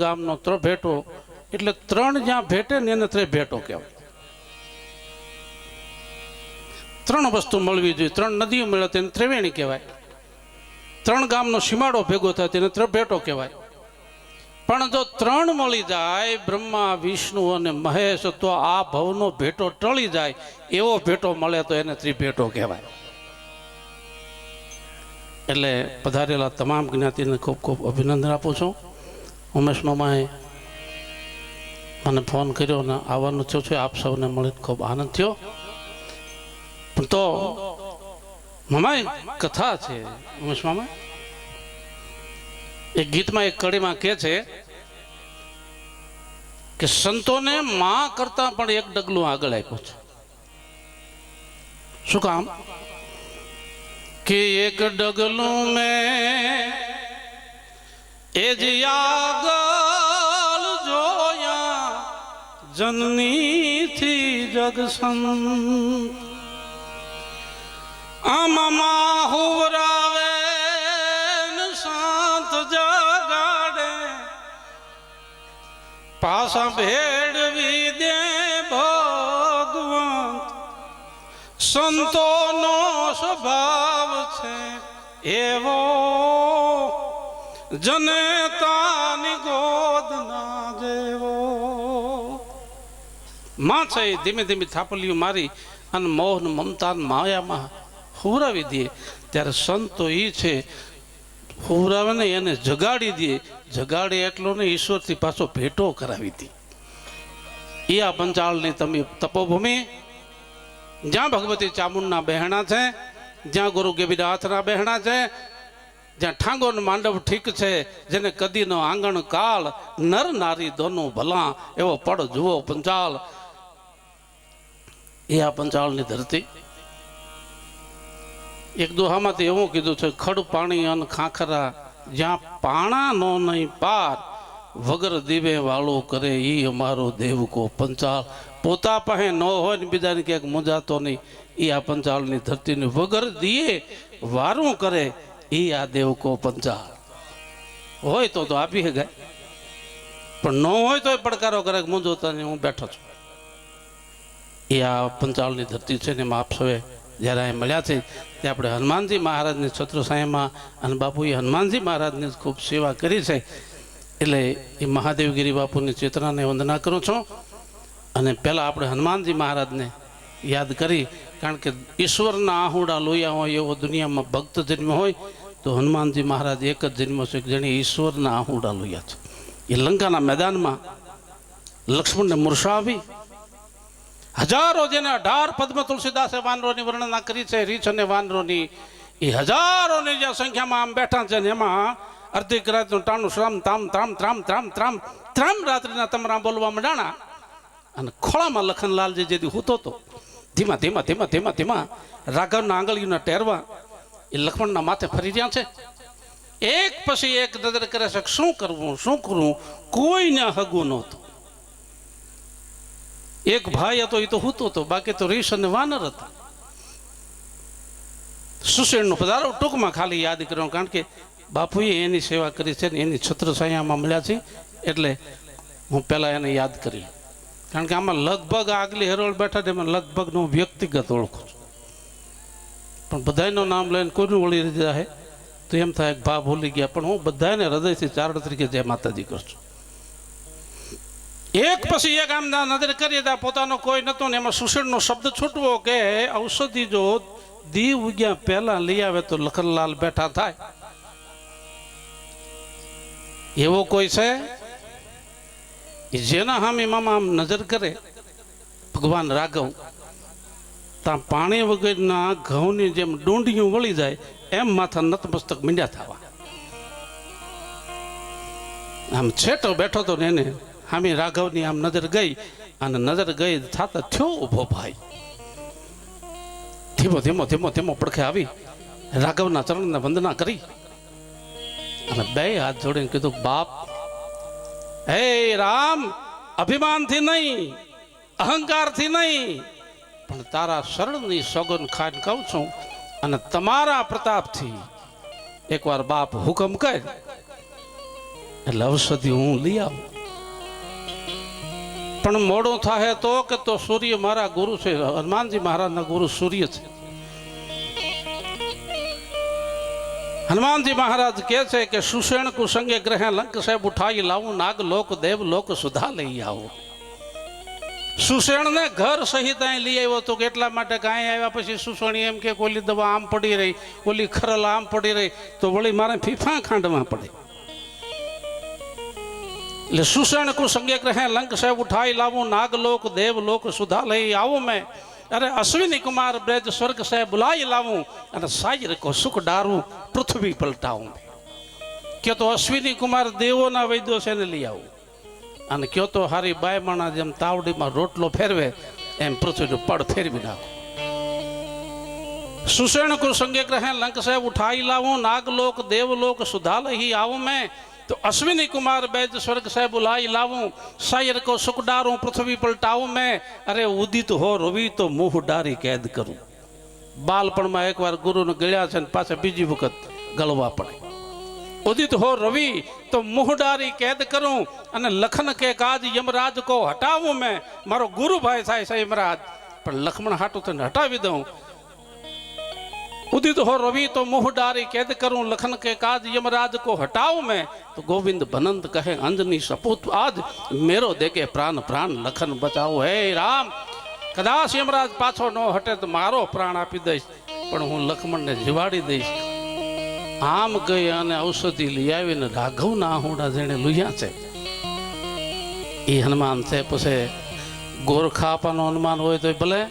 ગામનો ભેટો એટલે ત્રણ જ્યાં ભેટે ને એને ભેટો કહેવાય. ત્રણ વસ્તુ મળવી જોઈએ. ત્રણ નદીઓ મળે તેને ત્રિવેણી કહેવાય. ત્રણ ગામનો સીમાડો ભેગો થાય તેને ભેટો કહેવાય. પણ જો ત્રણ મળી જાય બ્રહ્મા વિષ્ણુ અને મહેશ તો આ ભવનો ભેટો ટળી જાય એવો ભેટો મળે તો એને ત્રિભેટો કહેવાય. એટલે પધારેલા તમામ જ્ઞાતિને ખૂબ ખૂબ અભિનંદન આપું છું. ઉમેશ મામાએ મને ફોન કર્યો ને આવવાનું થયું છે. આપ સૌને મળીને ખૂબ આનંદ થયો. પણ તો મામા એક કથા છે. ઉમેશ મામા એક ગીતમાં એક કડીમાં કહે છે કે સંતોને માં કરતા પણ એક ડગલું આગળ આપ્યું છે. શું કામ કે એક ડગલું મેં એ જ આગળ જોયા જનની થી જગસંત આમાં હુવરાવે શાંત જગાડે પાછા ભેળવી દે ભગવંત સંતોનો સ્વભાવ છે એવો જનેતાની ગોદ ના જેવો. માં છે ધીમે ધીમે થાપલીઓ મારી અને મોહન મમતા માયામાં હુવરાવી દે ત્યારે સંતો એ છે હુવરાવે ને એને જગાડી દે. જગાડે એટલો ને ઈશ્વરથી પાછો ભેટો કરાવી દે. એ આ પંચાળની તમે તપોભૂમિ જ્યાં ભગવતી ચામુંડના બહેણા છે, જ્યાં ગુરુ ગિરિરાજના બહેણા છે, જ્યાં ઠાંગોનો માંડવ ઠીક છે, જેને કદીનો આંગણ કાળ નર નારી દોનું ભલા એવો પડ જુઓ પંચાળ. એ આ પંચાળની ધરતી. એક દોહામાંથી એવું કીધું છે ખડ પાણી અન ખાખરા જ્યાં પાણા નો નહીં પાર વગર દીવે વાળો કરે ઈ અમારો દેવ કો પંચાળ. પોતા પાસે ન હોય ને બીજાને ક્યાંક મૂંઝાતો નહીં. એ આ પંચાળની ધરતીને વગર દીએ વારું કરે એ આ દેવ કો પંચાળ. હોય તો આપી ગાય, પણ ન હોય તો પડકારો કરે મૂંઝોતા નહીં હું બેઠો છું. એ આ પંચાળની ધરતી છે ને એમાં આપ સૌએ જ્યારે અહીં મળ્યા છે તે આપણે હનુમાનજી મહારાજની છત્રસાઈમાં અને બાપુએ હનુમાનજી મહારાજની ખૂબ સેવા કરી છે. એટલે એ મહાદેવગીરી બાપુની ચેતનાને વંદના કરું છું. અને પહેલાં આપણે હનુમાનજી મહારાજને યાદ કરી, કારણ કે ઈશ્વરના આહુડા લોયા હોય એવો દુનિયામાં ભક્ત જન્મ હોય તો હનુમાનજી મહારાજ એક જ જન્મ છે કે જેણે ઈશ્વરના આહુડા લોયા છે. એ લંકાના મેદાનમાં લક્ષ્મણને મૂર્છા આવી. હજારો જેને 18 પદ્મ તુલસીદાસે વાનરોની વર્ણના કરી છે, રીછ અને વાનરોની, એ હજારોની જે સંખ્યામાં આમ બેઠા છે ને એમાં અર્ધિક રાતનું ટાણું શ્રામ તામ ત્રામ ત્રામ ત્રામ ત્રામ ત્રામ રાત્રિના તમરા બોલવા માંડાણા. અને ખોળામાં લખનલાલજી જેથી હૂતો હતો ધીમા ધીમા ધીમા ધીમા ધીમા રાઘવના આંગળીઓના ટેરવા એ લક્ષ્મણના માથે ફરી રહ્યા છે. એક પછી એક નજર કરે છે શું કરવું શું કરવું, કોઈને હગું નહોતું. એક ભાઈ હતો એ તો હૂતો હતો, બાકી તો રીછ અને વાનર હતા. સુશેણનો પધારો ટૂંકમાં ખાલી યાદ કરવાનું, કારણ કે બાપુએ એની સેવા કરી છે ને એની છત્રછાયામાં મળ્યા છે એટલે હું પહેલાં એને યાદ કરી. કારણ કે આમાં લગભગ આગલી હેરોળ બેઠા છે એમાં લગભગ હું વ્યક્તિગત ઓળખું છું, પણ બધાનું નામ લઈને કોઈનું વળી દીધા છે તો એમ થાય ભા ભૂલી ગયા. પણ હું બધાને હૃદયથી ચારણ તરીકે જય માતાજી કરું છું. એક પછી એક આમ નજર કરીએ ત્યાં પોતાનો કોઈ નહોતો ને એમાં સુશેણનો શબ્દ છૂટવો કે ઔષધિ જો દી ઉગ્યા પહેલા લઈ આવે તો લખનલાલ બેઠા થાય. એવો કોઈ છે જેના સામે મામા આમ નજર કરે ભગવાન રાઘવ ત્યાં પાણી વગરના ઘઉંની જેમ ડુંડિયું વળી જાય એમ માથા નતમસ્તક મીંડ્યા થવા. આમ છેટો બેઠો તો ને એને સામે રાઘવની આમ નજર ગઈ અને નજર ગઈ થતા થયો ઉભો ભાઈ. ધીમો ધીમો ધીમો ધીમો પડખે આવી રાઘવના ચરણને વંદના કરી અને બે હાથ જોડીને કીધું બાપ હે રામ, અભિમાનથી નહીં અહંકારથી નહીં પણ તારા શરણની સોગન ખાઈને કહું છું અને તમારા પ્રતાપથી એકવાર બાપ હુકમ કર એટલે ઔષધિ હું લઈ આવું, પણ મોડું થાય તો કે તો સૂર્ય મારા ગુરુ છે, હનુમાનજી મહારાજના ગુરુ સૂર્ય છે. हनुमान जी महाराज कहे छे कि सुषेण को संगे ग्रह लंक साहेब उठाई लाऊं, नाग लोक देव लोक सुधा लई आओ. सुषेण ने घर सहित અહીં લઈ આવ્યો તો કેટલા માટે કાંઈ આવ્યા પછી સુષણી એમ કે કોલી દવા આમ પડી રહી, કોલી ખરલ આમ પડી રહી, તો વળી મારે ફીફા ખાંડમાં પડે. એટલે સુષેણ को संगे ग्रह लंक साहेब उठाई लाऊं, नाग लोक देव लोक सुधा लई आओ मैं. अरे अश्विनी कुमार ब्रज स्वर्ग से बुलाई लाऊं, अरे सायर को सुख डारूं, पृथ्वी पलटाऊं. क्यों तो अश्विनी कुमार देवो ना वैद्यो से लई आऊं, अने क्यों तो हारी बायमाणा जेम तावड़ी में रोटलो फेरवे एम पृथ्वी नु पड़ फेरवी नाखो. सुषेण को संगे ग्रह लंक से उठाई लाऊं, नागलोक देवलोक सुधा लही आऊं मैं. तो अश्विनी कुमार बैज स्वर्ग से बुलाई लाऊं, शायर को सुख डारूं, पृथ्वी पलटाऊं मैं. अरे उदित हो रवि तो मुंह डारी कैद करूं. बालपण में एक बार गुरु ने गळ्या छे पाछा बीजी वखत गळवा पड़े. उदित हो रवि तो मुंह डारी कैद करूं, अने लखन के काज यमराज को हटाऊं मैं. मारो गुरु भाई थाय छे यमराज, पण लक्ष्मण हाटू तो हटावी दूं. उदित हो रवि तो मुंह डारी कैद करूं, लखन के काज यमराज को हटाऊं मैं. तो गोविंद भनंत कहे अंजनी सपूत आज, मेरो देके प्राण प्राण लखन बचाओ. हे राम, कदाच यमराज पाछो न हटे तो मारो प्राण आपी दईश, पण हूँ लक्ष्मण ने जीवाड़ी दईश. आम गई अने औषधि लई आवीने राघवना आहुડા जेने लुया छे ए हनुमान छे. पछी गोरखा आपनो हनुमान होय तो भले,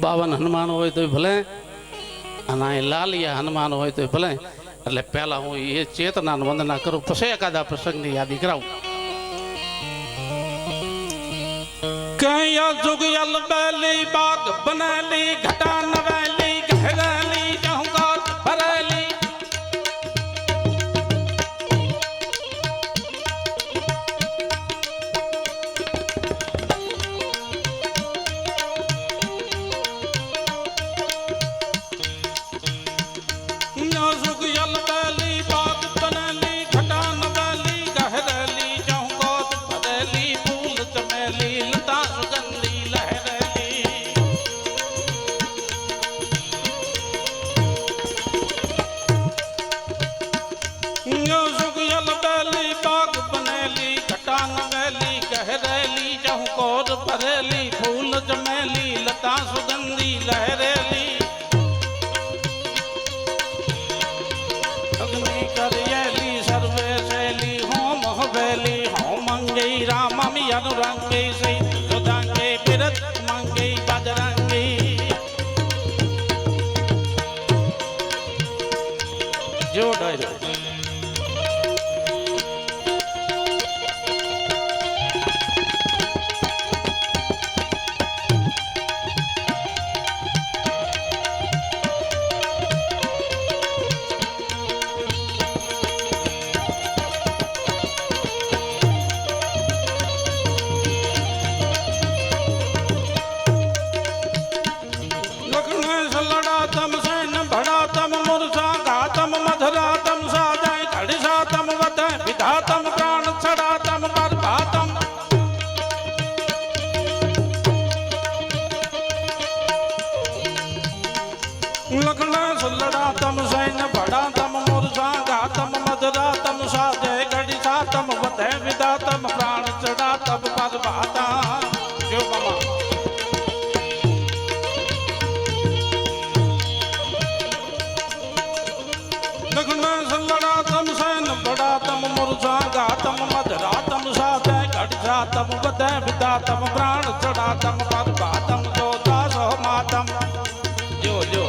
52 हनुमान होय तो भले, અને લાલિયા હનુમાન હોય તો ભલે. એટલે પહેલા હું એ ચેતના વંદના કરું, પછી એકાદા પ્રસંગની યાદી કરાવું. કયા જુગયલ બેલી બાગ બનેલી, ઘટા નવેલી ગહેરેલી, જહુકાર ભરેલી. अनुरंगे से सुधांगे बिरत मंगे बजरंगे. जो डायरो लखना सुलड़ा तम सैन बड़ा तम मुरसा घातम मधुरा तम साजे गढ़ी सा तम वधे विदा तम प्राण चढ़ा तम पर बाता. जो मामा लखना सुलड़ा तम सैन बड़ा तम मुरसा घातम मधुरा तम साजे गढ़ी सा तम वधे विदा तम प्राण चढ़ा तम पर बातम. जो दास हो मातम जो जो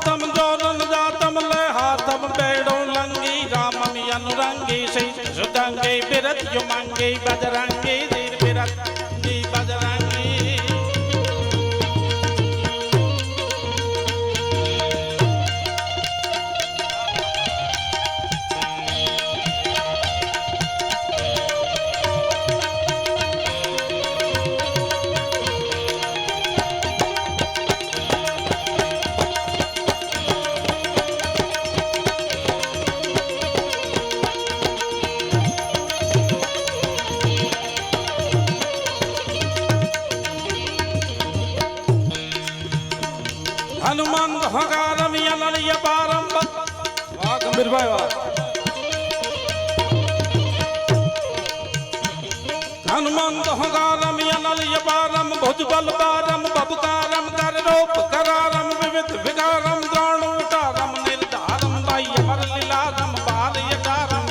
तम जोरन जातम ले हाथम बेड़ो लंगी. राममी अनुरंगी से सुदंगे बिरत युमंगे बजरंगी धीर बिरत जी बजरंगी. હનુમંત હગારમ યનલિય પારમ વાહ ગંભીરભાઈ વાહ હનુમંત હગારમ યનલિય પારમ ભુજબલ પારમ બબકારમ કરરૂપ કરારમ વિવિધ વિકારમ દ્રોણ ઉતારમ નિર્ધારમ બાહ્ય અમર લીલારમ બાલય તારમ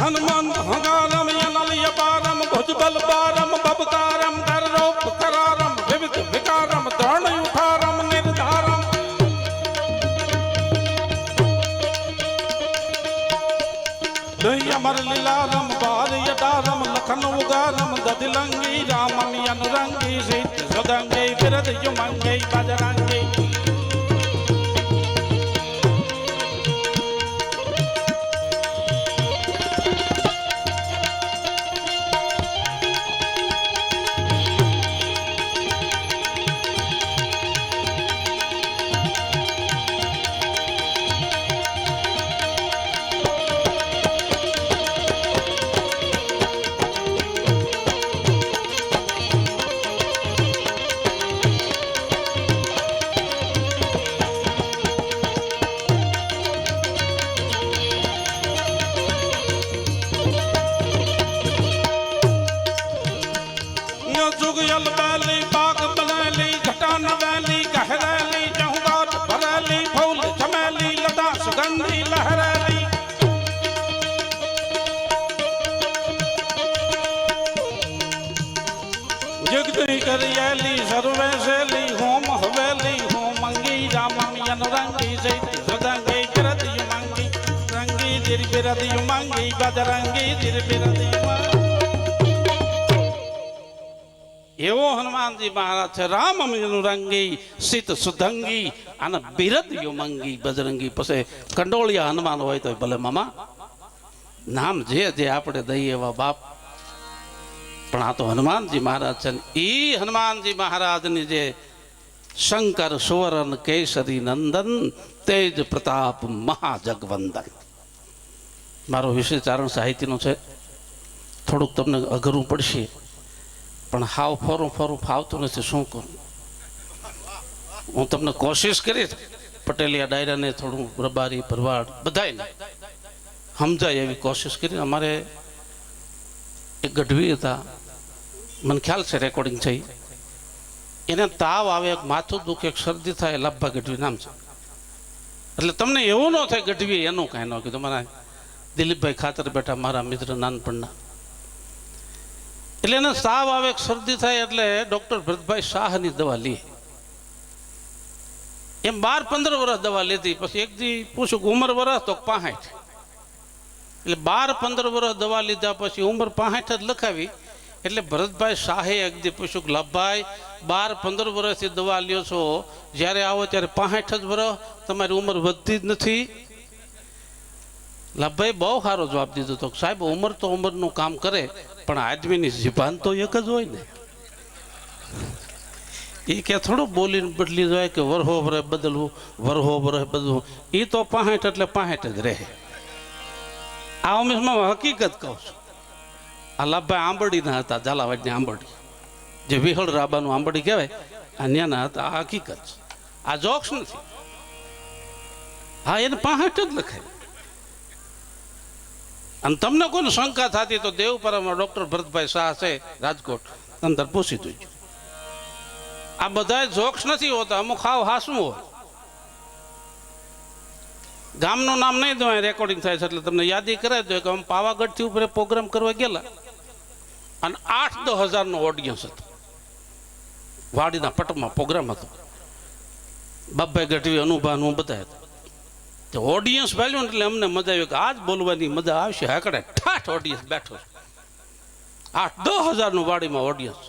हनुमंत हगारम यनलिय पारम भुजबल पारम बबकारम कररूप करारम विविध विकारम द्रोण उठारम निर्धारम दही अमर लीलारम बाल यटारम लखन उगारम ददिलंगी रामम अनुरंगी सीत सदंगे विरद युमंगे बजरंगी जुगयल बैली बाग बनैली घटा नवैली गहरैली जहुगाट भरैली फूल चमेली लता सुगंधी लहरैली जगदई करियैली सर्वे शैली होम हवेली होमंगी रामम अनुरंगी जैत सदंगी विरद युमंगी रंगी दिर विरद युमंगी बजरंगी दिर विरद युमंगी एवो हनुमानजी महाराज छे राम अनुरंगी सीत सुधंगी अने बिरद युमंगी बजरंगी पछे कंडोलिया हनुमान होय तो भले मामा नाम जे जे आपणे दઈએ एवा बाप पण आ तो हनुमानजी महाराज छे ई हनुमानजी महाराजनी जे शंकर सुवर्ण केसरी नंदन तेज प्रताप महाजगवंदन मारो विषय चारण साहित्यनो छे थोड़ुंक तमने अघरू पड़शे पण हाव फरू फरू फावतुं नथी शुं करूं हूँ तमने कोशिश करी पटेलिया डायरा ने थोड़ू रबारी भरवाड़ बधाई समझाय एवी कोशिश करी अमारे एक गढ़वी था मन ख्याल से रेकॉर्डिंग थी एने ताव आवे एक माथुं दुखे एक शरदी थाय लब्बा गढ़वी नाम छे એટલે તમને એવું ન થાય ગઢવી એનું કાંઈ ન કીધું મારા દિલીપભાઈ ખાતર બેઠા મારા મિત્ર નાનપણના એટલે એને તાવ આવે શરદી થાય એટલે ડોક્ટર ભરતભાઈ શાહની દવા લે એમ 12-15 વર્ષ દવા લેતી પછી એક દી પૂછું ઉંમર વર્ષ તો 65 એટલે 12-15 વર્ષ દવા લીધા પછી ઉંમર 65 જ લખાવી એટલે ભરતભાઈ શાહે એક દી પૂછ્યું કે લભાઈ 12-15 વર્ષથી દવા લ્યો છો જ્યારે આવો ત્યારે 65 જ વર્ષ તમારી ઉંમર વધતી જ નથી લભાઈ બહુ સારો જવાબ દીધો તો સાહેબ ઉંમર તો ઉંમરનું કામ કરે પણ આદમીની જીભાન તો એક જ હોય ને એ કે થોડું બોલીને બદલી જાય કે વરહો વરહ બદલવું વરહો વરહ બદલવું એ તો 65 એટલે 65 જ રહે આ ઉમેશમાં હકીકત કહું છું આ લાભભાઈ આંબરડીના હતા ઝાલાવાડની આંબરડી જે વિહળ રાબાનું આંબરડી કહેવાય આ ન્યાના હતા આ હકીકત છે આ જોક્સ નથી હા એને 65 જ લખાય અને તમને કોઈને શંકા થતી તો દેવપરામાં ડોક્ટર ભરતભાઈ શાહ છે રાજકોટ અંદર પૂછી દઉં આ બધા જોક્સ નથી હોતા અમુક હાવ હાસું હોય ગામનું નામ નહીં દો રેકોર્ડિંગ થાય છે એટલે તમને યાદી કરાવી દો કે અમે પાવાગઢથી ઉપર પ્રોગ્રામ કરવા ગયેલા અને 8-10 હજારનો ઓડિયન્સ હતો વાડીના પટમાં પ્રોગ્રામ હતો બાપભાઈ ગઢવી અનુભાનું બધા હતા તો ઓડિયન્સ વાલ્યું એટલે અમને મજા આવી કે આજ બોલવાની મજા આવશે હાકડે ઠાઠ ઓડિયન્સ બેઠો 8-10 હજારનું વાડીમાં ઓડિયન્સ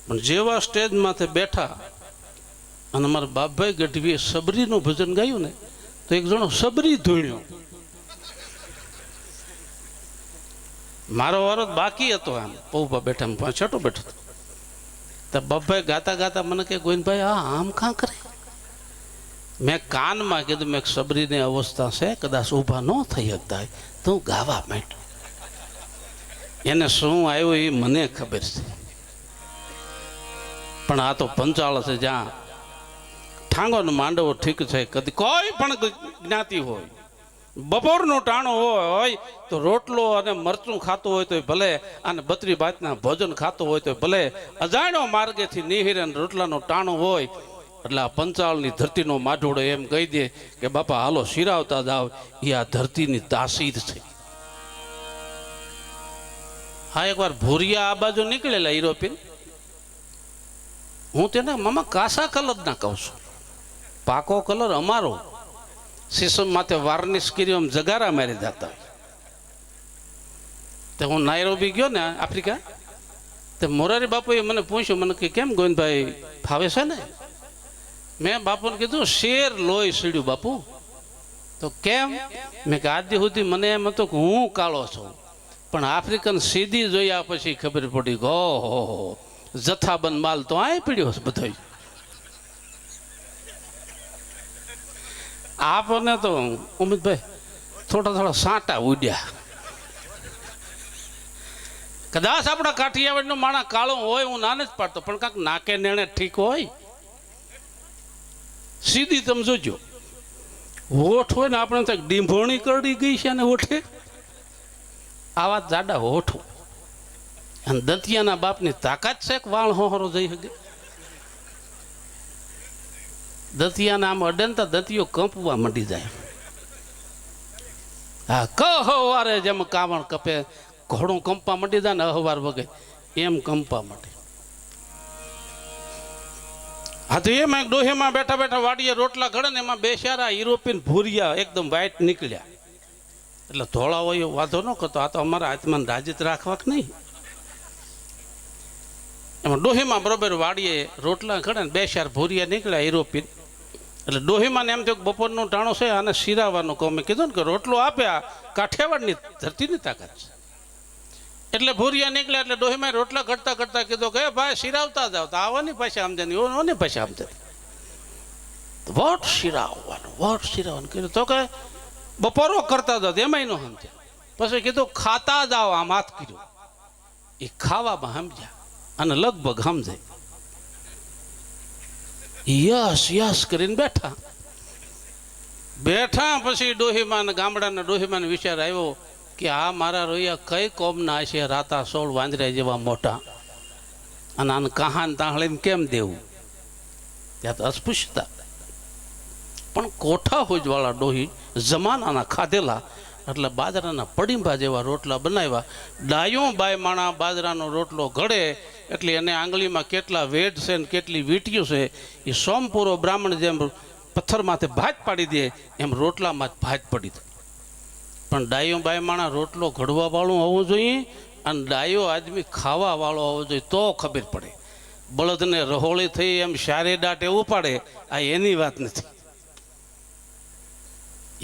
પણ જેવા સ્ટેજ માથે બેઠા અને અમારા બાપભાઈ ગઢવીએ સબરીનું ભજન ગાયું ને તો એક જણો સબરી ધૂણ્યો મારો વારો બાકી હતો આમ પૌભા બેઠા છઠ્ઠો બેઠો હતો તો બાપભાઈ ગાતા ગાતા મને કે ગોવિંદભાઈ આ આમ કાં કરે મેં કાનમાં કીધું મેં સબરીની અવસ્થા છે, કદાચ ઊભા ન થઈ શકતા હોય તો હું ગાવા માંડ્યો. એને શું આવ્યું એ મને ખબર છે, પણ આ તો પંચાળ છે જ્યાં ઠાંગોનો માંડવો ઠીક છે. કદી કોઈ પણ જ્ઞાતિ હોય, બપોરનું ટાણું હોય તો રોટલો અને મરચું ખાતું હોય તો ભલે, અને બત્રી ભાતના ભોજન ખાતું હોય તો ભલે, અજાણ્યો માર્ગેથી નિહિર અને રોટલાનું ટાણું હોય એટલે આ પંચાળની ધરતીનો માઢોડો એમ કહી દે કે બાપા હાલો શિરાવતા જાવ, એ આ ધરતીની તાસીર છે. હા, એકવાર ભૂરિયા આ બાજુ નીકળેલા યુરોપિયન, હું તેને મામા કાસા કલર ના કહું છું, પાકો કલર અમારો, સીસમ માથે વાર્નિશ કરી આમ જગારા મારી જતા. તો હું નાયરોબી ગયો ને આફ્રિકા, તો મોરારી બાપુએ મને પૂછ્યું, મને કે કેમ ગોવિંદભાઈ ફાવે છે ને? મેં બાપુને કીધું શેર લોહી સીડ્યું બાપુ. તો કેમ? મેં કે આજ સુધી મને એમ હતું કે હું કાળો છું, પણ આફ્રિકન સીધી જોયા પછી ખબર પડી કે ઓહો જથ્થાબંધ માલ તો આ પીડ્યો છે બધો. આપણને તો ઉમેદભાઈ થોડા થોડા સાંટા ઉડ્યા. કદાચ આપણા કાઠિયાવાડનો માણસ કાળો હોય, હું નાને જ પાડતો, પણ કાંક નાકે નેણે ઠીક હોય. સીધી તમે જોજો, હોઠ હોય ને આપણે તો ડીંભોણી કરડી ગઈ છે ને હોઠે, આવા જાડા હોઠો. અને દંતિયાના બાપની તાકાત છે કે વાળ હોહરો જઈ શકે? દંતિયાના આમ અડે ને તો દંતિયો કંપવા મંડી જાય. હા, કહવારે જેમ કાવણ કપે ઘોડું કંપવા મંડી જાય ને અહવાર વગે એમ કંપવા માંડે. હા, તો એમાં ડોહેમાં બેઠા બેઠા વાડીએ રોટલા ઘડે ને એમાં બે સારા યુરોપિયન ભૂરિયા એકદમ વ્હાઈટ નીકળ્યા. એટલે ધોળા હોય વાંધો ન કરતો, આ તો અમારા આત્માને રાજીત રાખવા કે નહીં. એમાં ડોહીમાં બરોબર વાડીએ રોટલા ઘડે ને બે ચાર ભૂરિયા નીકળ્યા યુરોપિયન. એટલે ડોહીમાં એમ થયું બપોરનું ટાણું છે, આને શિરાવાનું કહું. મેં કીધું ને કે રોટલો આપ્યા કાઠિયાવાડની ધરતીની તાકાત છે. એટલે ભૂરિયા નીકળ્યા એટલે ડોહીમાં રોટલા ઘડતા ઘડતા કીધું કે ભાઈ શિરાવતા જાવ. તો આવવાની પાછી આમદાની ઓની પાછી આમદાની વોટ શિરાવવાનું કીધું. તો કે બપોરો કરતા જાવ એમાંય ન સમજ્યા. પછી કીધું ખાતા જાઓ, આમ હાથ કર્યો. એ ખાવામાં સમજ્યા અને લગભગ સમજાય. યસ કરીને બેઠા. પછી ડોહીમાં ગામડાના ડોહીમાં વિચાર આવ્યો કે આ મારા રોયા કઈ કોમના છે, રાતા 16 વાંદરા જેવા મોટા, અને આને કહાન તાહળીને કેમ દેવું? ત્યાં તો અસ્પૃશ્યતા. પણ કોઠા હોજવાળા ડોહી જમાનાના ખાધેલા એટલે બાજરાના પડીંભા જેવા રોટલા બનાવ્યા. ડાયો બાય માણા બાજરાનો રોટલો ઘડે એટલે એને આંગળીમાં કેટલા વેડ છે ને કેટલી વીંટીઓ છે એ સોમપુરો બ્રાહ્મણ જેમ પથ્થરમાંથી ભાત પાડી દે એમ રોટલામાં જ ભાત પડી દે. પણ ડાયો બાય માણા રોટલો ઘડવા વાળું હોવું જોઈએ અને ડાયો આદમી ખાવા વાળો હોવો જોઈએ, તો ખબર પડે. બળદને રહોળી થઈ એમ શારે દાટે ઉપાડે, આ એની વાત નથી.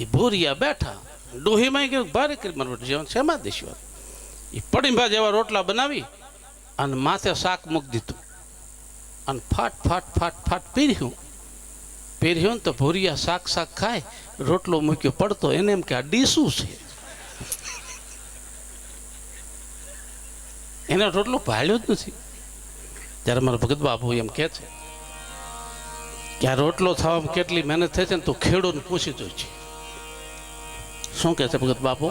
એ ભૂરિયા બેઠા ડોહીમાં કે ભારે કરી મારું જીવન શેમાં દેશું. એ પડીંભા જેવા રોટલા બનાવી અને માથે શાક મૂકી દીધું અને ફાટ ફાટ ફાટ ફાટ પહેર્યું ને તો ભૂરિયા શાક ખાય, રોટલો મૂક્યો પડતો, એને એમ કે આ ડીશું છે. એને રોટલો ભાળ્યો જ નથી. ત્યારે મારા ભગત બાપુ એમ કહે છે કે આ રોટલો થવામાં કેટલી મહેનત થઈ છે ને તું ખેડૂતને પૂછી જોઈ છે. શું કહે છે ભગત બાપુ?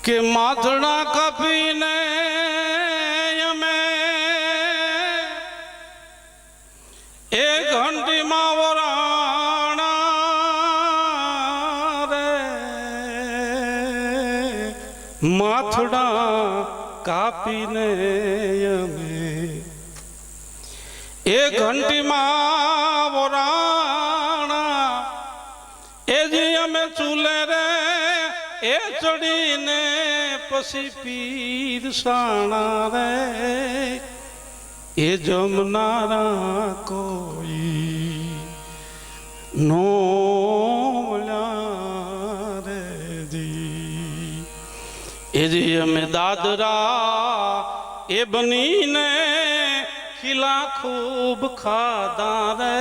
કે માથડા કાપીને અમે એક ઘંટીમાં વરાણા રે, માથડા કાપીને અમે એક ઘંટીમાં વરાણા, એ જે અમે ચૂલે રે એ ચડીને પછી પીરસાણા રે, એ જમનારા કોઈ નો રે જી, એ જે અમે દાદરા એ બનીને ખીલા ખૂબ ખાધા રે,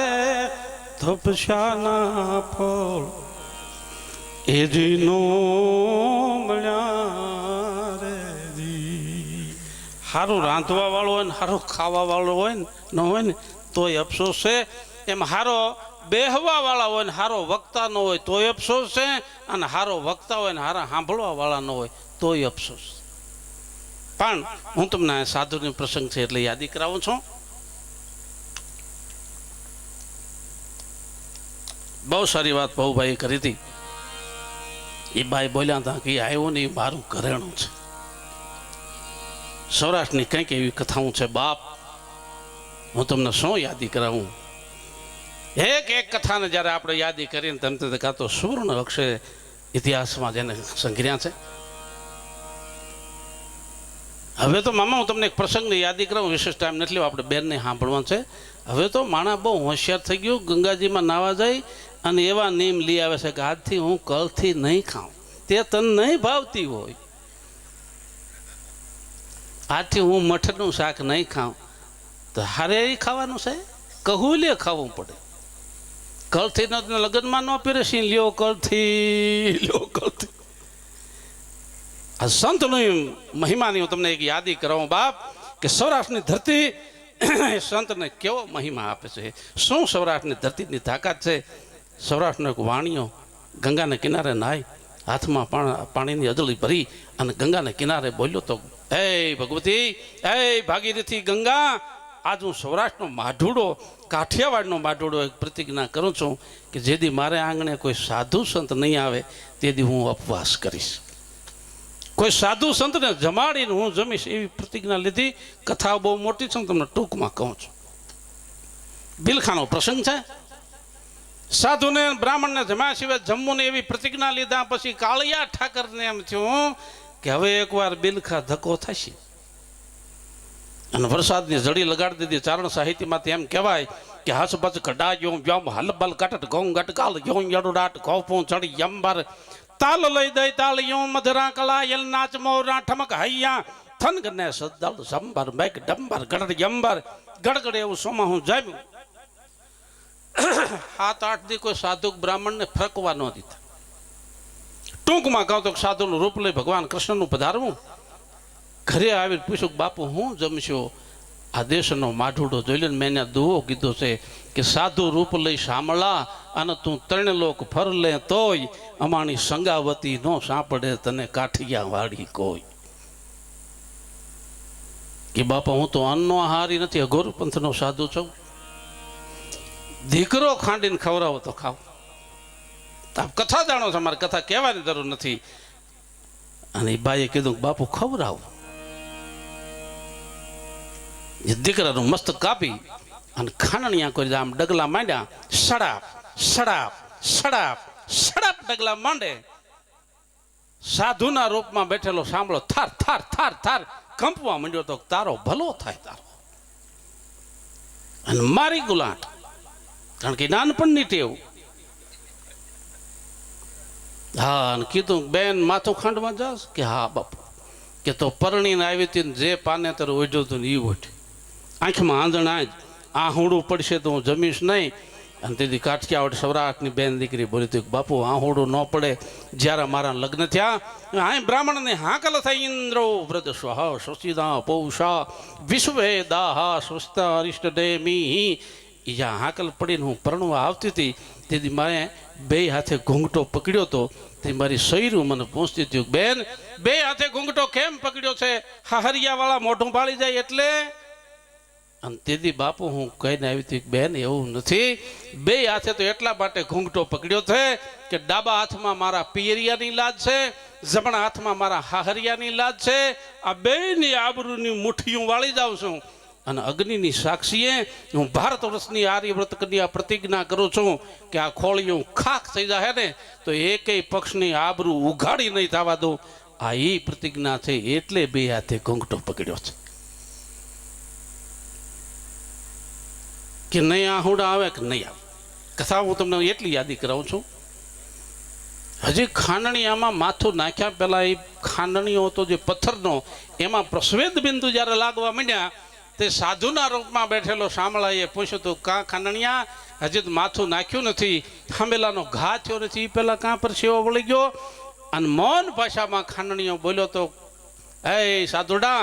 તપસ્યાના ફળ એ જી નો મળ્યા રે જી. સારું રાંધવા વાળો હોય ને સારું ખાવા વાળો હોય ને ન હોય ને તોય અફસોસ છે. એમ સારો બેહવા વાળા હોય ને સારો વક્તા ન હોય તોય અફસોસ છે, અને સારો વક્તા હોય ને સારા સાંભળવા વાળા ન હોય તોય અફસોસ. પણ હું તમને સાધુની પ્રસંગ છે એટલે યાદી કરાવું છું. બહુ સારી વાત બહુભાઈ કરી હતી. એ ભાઈ બોલ્યા હતા કે આવ્યો ને એ મારું ઘરેણું છે. સૌરાષ્ટ્રની કંઈક એવી કથાઓ છે બાપ, હું તમને શું યાદી કરાવું. એક એક કથાને જ્યારે આપણે યાદી કરીને તેમ તે કાં તો સુવર્ણ અક્ષરે ઇતિહાસમાં જેને સંગ્રહ્યા છે. હવે તો મામા હું તમને એક પ્રસંગની યાદી કરાવું, વિશેષ ટાઈમ નથી લેવો, આપણે બેનને સાંભળવા છે. હવે તો માણા બહુ હોશિયાર થઈ ગયું, ગંગાજીમાં નાવા જાય અને એવા નિયમ લઈ આવે છે કે આજથી હું કલથી નહીં ખાઉં. તે તને નહીં ભાવતી હોય, આજથી હું મઠનું શાક નહીં ખાઉં. તો હારે ખાવાનું છે, કહું લે ખાવું પડે. કલથી લગ્નમાં ન પીરસી લ્યો કલથી, લ્યો કલથી. આ સંતની મહિમાની હું તમને એક યાદી કરાવું બાપ, કે સૌરાષ્ટ્રની ધરતી એ સંતને કેવો મહિમા આપે છે. શું સૌરાષ્ટ્રની ધરતીની તાકાત છે. સૌરાષ્ટ્રનો એક વાણિયો ગંગાને કિનારે નાય, હાથમાં પાણીની અજળી ભરી અને ગંગાને કિનારે બોલ્યો તો, હે ભગવતી, હે ભાગીરથી ગંગા, આજ હું સૌરાષ્ટ્રનો માઢુડો, કાઠિયાવાડનો માઢુડો એક પ્રતિજ્ઞા કરું છું કે જેથી મારે આંગણે કોઈ સાધુ સંત નહીં આવે તેથી હું ઉપવાસ કરીશ. કોઈ સાધુ સંતને જમાડીને હું જમીશ એવી પ્રતિજ્ઞા લીધી. કથા બહુ મોટી છે, તમને ટૂંકમાં કહું છું. બિલખાનો પ્રસંગ છે. સાધુને બ્રાહ્મણને જમ્યા સિવાય જમવું ને એવી પ્રતિજ્ઞા લીધા પછી કાળિયા ઠાકરને એમ થયું કે હવે એકવાર બિલખા ધક્કો થશે. અને વરસાદની જડી લગાડી દીધી. ચારણ સાહિત્યમાંથી એમ કહેવાય કે હસબસ કડા યો વ્યોમ હલબલ કટટ ઘઉં ગટકાલ યો યડુડાટ ઘોપું ચડી યંબર તાલ લઈ દઈ તાલ યો મધરા કલા યલ નાચ મોરા ઠમક હૈયા થન ગને સદલ સંબર મેક ડંબર ગડડ યંબર ગડગડ એવું સોમાં હું જામ્યું. 7-8 દી કોઈ સાધુ બ્રાહ્મણને ફરકવા ન દીધા. ટૂંકમાં કહું તો સાધુનું રૂપ લઈ ભગવાન કૃષ્ણનું પધારવું. ઘરે આવીને પૂછ્યું બાપુ હું જમશો. આ દેશનો માઢુડો જોઈ લે. મેં દુઓ કીધો છે કે સાધુ રૂપ લઈ સાંભળા અને તું 3 લોક ફર લે તોય અમાણી સંગાવતી નો સાંપડે તને કાઠિયા વાળી કોઈ. કે બાપા હું તો અન્નનો આહારી નથી, અઘોર પંથનો સાધુ છું. દીકરો ખાંડીને ખવડાવો તો ખાવ. આપ કથા જાણો છો, મારે કથા કહેવાની જરૂર નથી. અને એ બાઈએ કીધું બાપુ ખવડાવો. એ દીકરાનું મસ્ત કાપી અને ખાંડણિયા કરી આમ ડગલા માંડ્યા. સડાપ સડાપ સડાપ સડાપ ડગલા માંડે. સાધુના રૂપમાં બેઠેલો સાંભળો થાર થાર થાર થાર કંપવા માંડ્યો તો તારો ભલો થાય તારો. અને મારી ગુલાટ, કારણ કે નાનપણની ટેવ. હા, અને કીધું બેન માથું ખાંડમાં જાસ કે હા બાપુ. કે તો પરણીને આવી હતી જે પાનેતર ઓઢ્યું હતું ને એ ઓઢ્યું. આંખમાં આંધણા જ આહુડું પડશે તો હું જમીશ નહીં. અને તેથી કાઠિયાવાડ સૌરાષ્ટ્રની બેન દીકરી બોલી હતી બાપુ આહુડું ન પડે. જ્યારે મારા લગ્ન થયા આ બ્રાહ્મણને હાકલ થઈ ઇન્દ્રો વ્રત સ્વહ શશિદા પૌષા વિશ્વે દાહ સ્વસ્થ અરિષ્ટ ડેમી. એ જ્યાં હાકલ પડીને હું પરણવા આવતી હતી તેથી મારે 2 હાથે ઘૂંઘટો પકડ્યો હતો. તે મારી સૈરું મને પહોંચતી હતી બેન 2 હાથે ઘૂંઘટો કેમ પકડ્યો છે? હાહરિયા વાળા મોઢું પાળી જાય એટલે. અને તેથી બાપુ હું કહીને આવી હતી બેન એવું નથી. 2 હાથે તો એટલા માટે ઘૂંઘટો પકડ્યો છે કે ડાબા હાથમાં મારા પિયરિયાની લાજ છે, જમણા હાથમાં મારા હાહરિયાની લાજ છે. આ 2ની આબરૂની મુઠ્ઠીઓ વાળી જાઉં છું. અને અગ્નિની સાક્ષીએ હું ભારત વર્ષની આર્યવ્રત કન્યા પ્રતિજ્ઞા કરું છું કે આ ખોળિયું ખાખ થઈ જાય ને તો એકેય પક્ષની આબરૂ ઉઘાડી નહીં થવા દઉં. આ એ પ્રતિજ્ઞા છે એટલે 2 હાથે ઘૂંઘટો પકડ્યો છે. કે નહીં આહુડા આવે કે નહીં આવે. કથા હું તમને એટલી યાદી કરાવું છું. હજી ખાંડણીયામાં માથું નાખ્યા પહેલાં એ ખાંડણીઓ હતો જે પથ્થરનો, એમાં પ્રસ્વેદ બિંદુ જ્યારે લાગવા માંડ્યા તે સાધુના રૂપમાં બેઠેલો શામળાએ પૂછ્યું તું કાં ખાનણિયા હજી તો માથું નાખ્યું નથી, થાંભેલાનો ઘા થયો નથી, એ પહેલાં કાં પર સેવો વળી ગયો? અને મૌન ભાષામાં ખાનણીયો બોલ્યો તો, એ સાધુડા,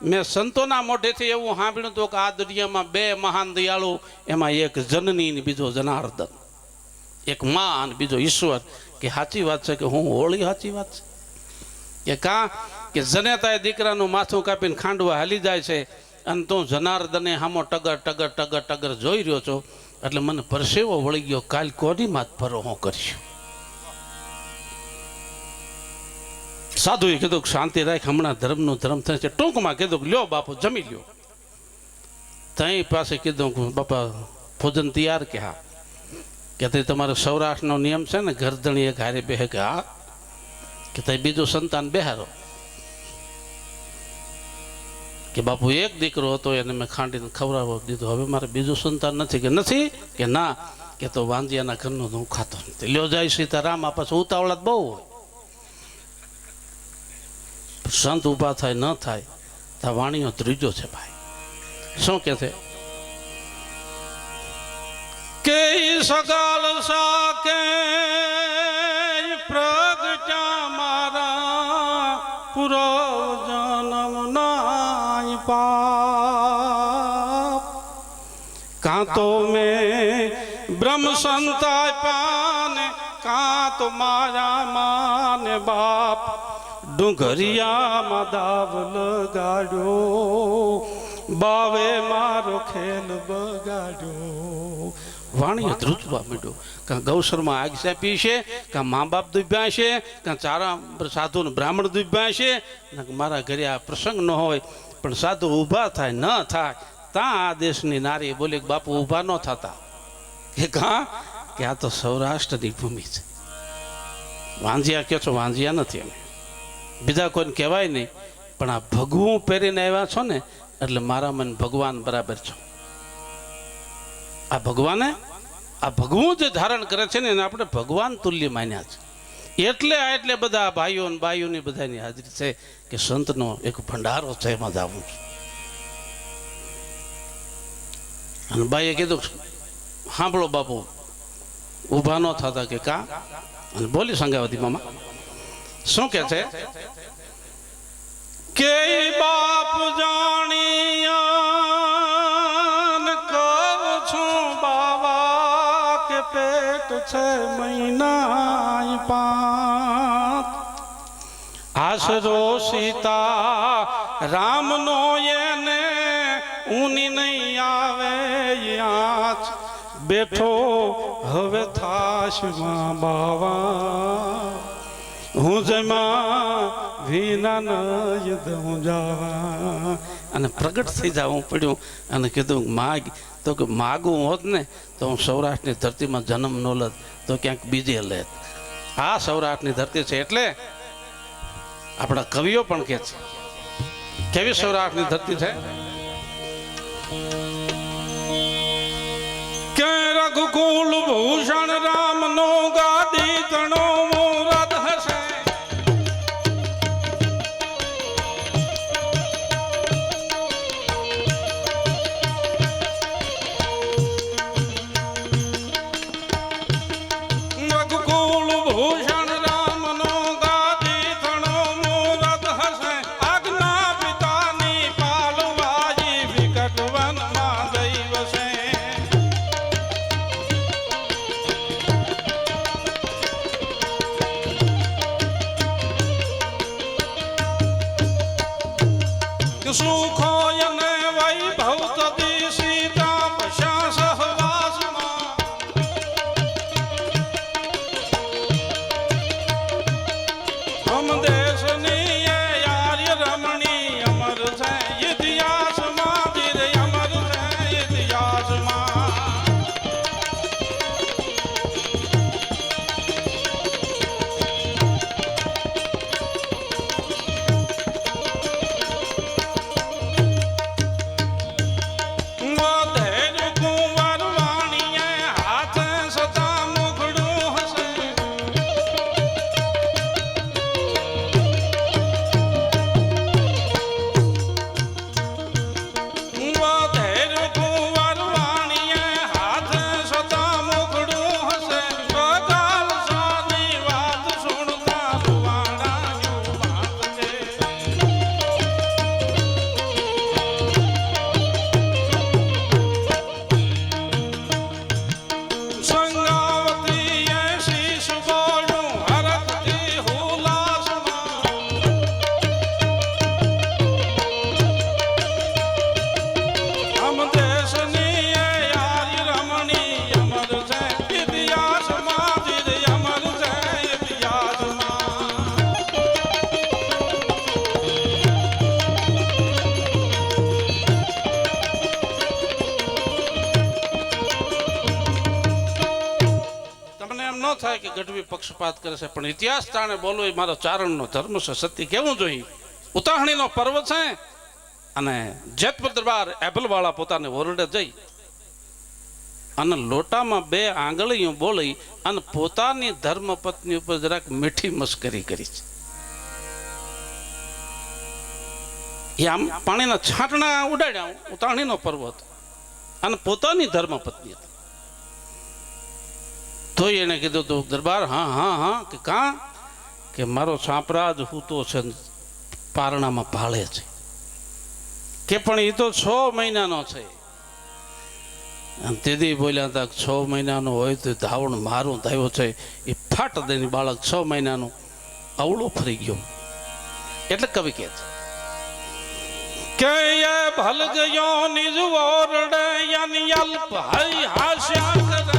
મેં સંતોના મોઢેથી એવું સાંભળ્યું હતું કે આ દુનિયામાં બે મહાન દયાળુ, એમાં એક જનની ને બીજો જનાર્દન, એક માં અને બીજો ઈશ્વર. કે સાચી વાત છે કે હું હોળી સાચી વાત છે કે કાં કે જનેતાએ દીકરાનું માથું કાપીને ખાંડવા હાલી જાય છે અને તું જનાર્દને હામો ટગર ટગર ટગર ટગર જોઈ રહ્યો છો, એટલે મને પરસેવો વળી ગયો. કાલ કોની માથ ભરો હું કરીશું? સાધુએ કીધું શાંતિ રાખ, હમણાં ધર્મનું ધર્મ થાય છે. ટૂંકમાં કીધું લ્યો બાપુ જમી લ્યો. તઈ પાસે કીધું બાપા ભોજન તૈયાર? કે હા. કે તે તમારો સૌરાષ્ટ્રનો નિયમ છે ને, ઘરધણી એક હારે બેહે? કે હા. કે તે બીજું સંતાન બેહારો? કે બાપુ એક દીકરો હતો એને મેં ખાંડીને ખવડાવવા દીધો, હવે મારે બીજું સંતાન નથી? કે નથી? કે ના. કે તો વાંજિયાના ઘરનું હું ખાતો નથી. લ્યો જાય સીતારામ. આ પાછું ઉતાવળા બહુ હોય. સંત ઊભા થાય ન થાય ત્યાં વાણીઓ ત્રીજો છે ભાઈ. શું કે છે? કે સગાલ સાકે પ્રગટ્યા મારા પૂર્વ જન્મ નાય પાપ, કાં તો મેં બ્રહ્મ સંતાય પાને, કાં તો મારા માને બાપ ડુંગરિયામાં દાવ લગાડ્યો, બાવે મારો ખેલ બગાડ્યો. વાણીએ ધ્રુજવા માંડ્યો. કાં ગૌસરમાં આગ સાપી છે, કાં મા બાપ દુભ્યા છે, કાં ચારા સાધુ બ્રાહ્મણ દુભ્યા છે. મારા ઘરે આ પ્રસંગ ન હોય પણ સાધુ ઊભા થાય ન થાય ત્યાં આ દેશની નારી બોલી બાપુ ઊભા ન થતા. કે કાં કે આ તો સૌરાષ્ટ્રની ભૂમિ છે. વાંજિયા કહો છો? વાંજિયા નથી અમે, બીજા કોઈને કહેવાય નહીં, પણ આ ભગવું પહેરીને આવ્યા છો ને એટલે મારા મન ભગવાન બરાબર છો. આ ભગવાને આ ભગવું જે ધારણ કરે છે ને એને આપણે ભગવાન તુલ્ય માન્યા છે. એટલે બધા ભાઈઓ અને બાઈઓની બધાની હાજરી છે કે સંતનો એક ભંડારો છે, એમાં જવું છે. અને બાઈએ કીધું સાંભળો બાપુ ઊભા ન થતા. કે કા? અને બોલી સંગાવતી મામા શું કે છે? કે બાપ જાણિયા કહું છું બાવા કે પેટ છે મહિના 5, આશરો સીતા રામનો એને ઊની નહીં આવે યાચ, બેઠો હવે થાશમાં બાવા હું જમા વિના નયદ હું જાવા. અને પ્રગટ થઈ જવું પડ્યું અને કીધું માગ. તો કે માગું હોત ને તો હું સૌરાષ્ટ્રની ધરતીમાં જન્મ ન લેત, તો ક્યાંક બીજે લેત. આ સૌરાષ્ટ્રની ધરતી છે એટલે આપણા કવિઓ પણ કહે છે કેવી સૌરાષ્ટ્રની ધરતી છે. કે રઘુકુલ ભૂષણ રામનો ગાદી તણો મુરદ હશે, રઘુકુલ ભૂષણ રામનો ગાદી તણો મુરદ હશે, આજ્ઞા પિતાની પાલવાઈ વિકટ વનમાં દૈવ છે. સુખો અને વૈભવ તદી સીતા પશ્યા સહવાસમાં, હમ દેશની આર્ય રમણી અમર છે ઇતિહાસમાં, ધીરે અમર છે ઇતિહાસમાં. ગઢવી પક્ષપાત કરે છે, પણ ઇતિહાસ તાણે બોલવો એ મારો ચારણનો ધર્મ છે. સત્ય કેવું જોઈએ. ઉતાહણીનો પર્વ છે અને જેતપુર દરબાર એબલવાળા પોતાને ઓરડે જઈ અને લોટામાં 2 આંગળીઓ બોલી અને પોતાની ધર્મપત્ની ઉપર જરાક મીઠી મસ્કરી કરી છે. એ આમ પાણીના છાંટણા ઉડાડ્યા. ઉતાહણીનો પર્વ હતો અને પોતાની ધર્મપત્ની હતી. તો એને કીધું તો દરબાર હા હા હા કે કાં કે મારો છાપરાજ હૂતો છે, પારણામાં ભાળે છે કે પણ એ તો 6 મહિનાનો છે. તેથી બોલ્યા હતા 6 મહિનાનો હોય તો ધાવણ મારું થયો છે. એ ફાટ દઈને બાળક 6 મહિનાનું અવળો ફરી ગયો. એટલે કવિ કહે છે કે ભલ ગયો નિજ ઓરડે યાની અલ્પ હઈ હાસ્યા કરે.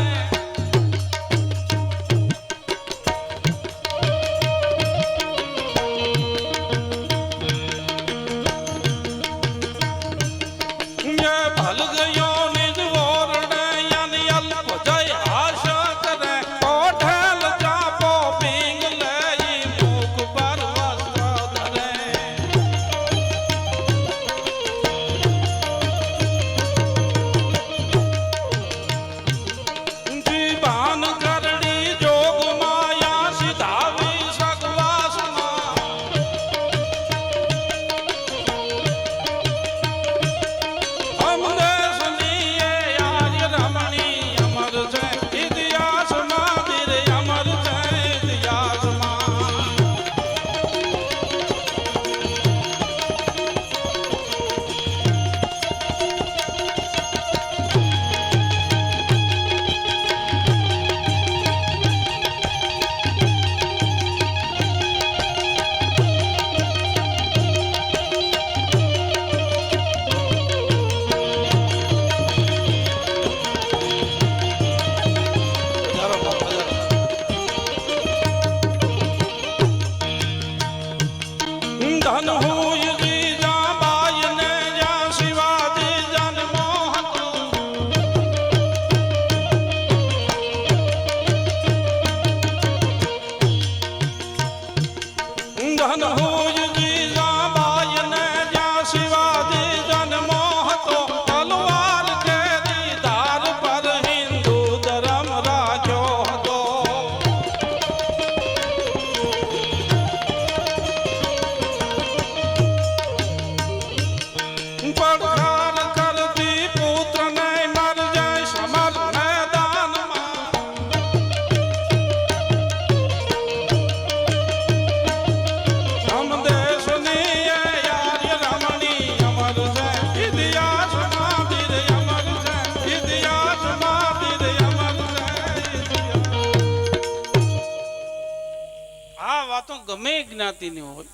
ગમે જ્ઞાતિની હોય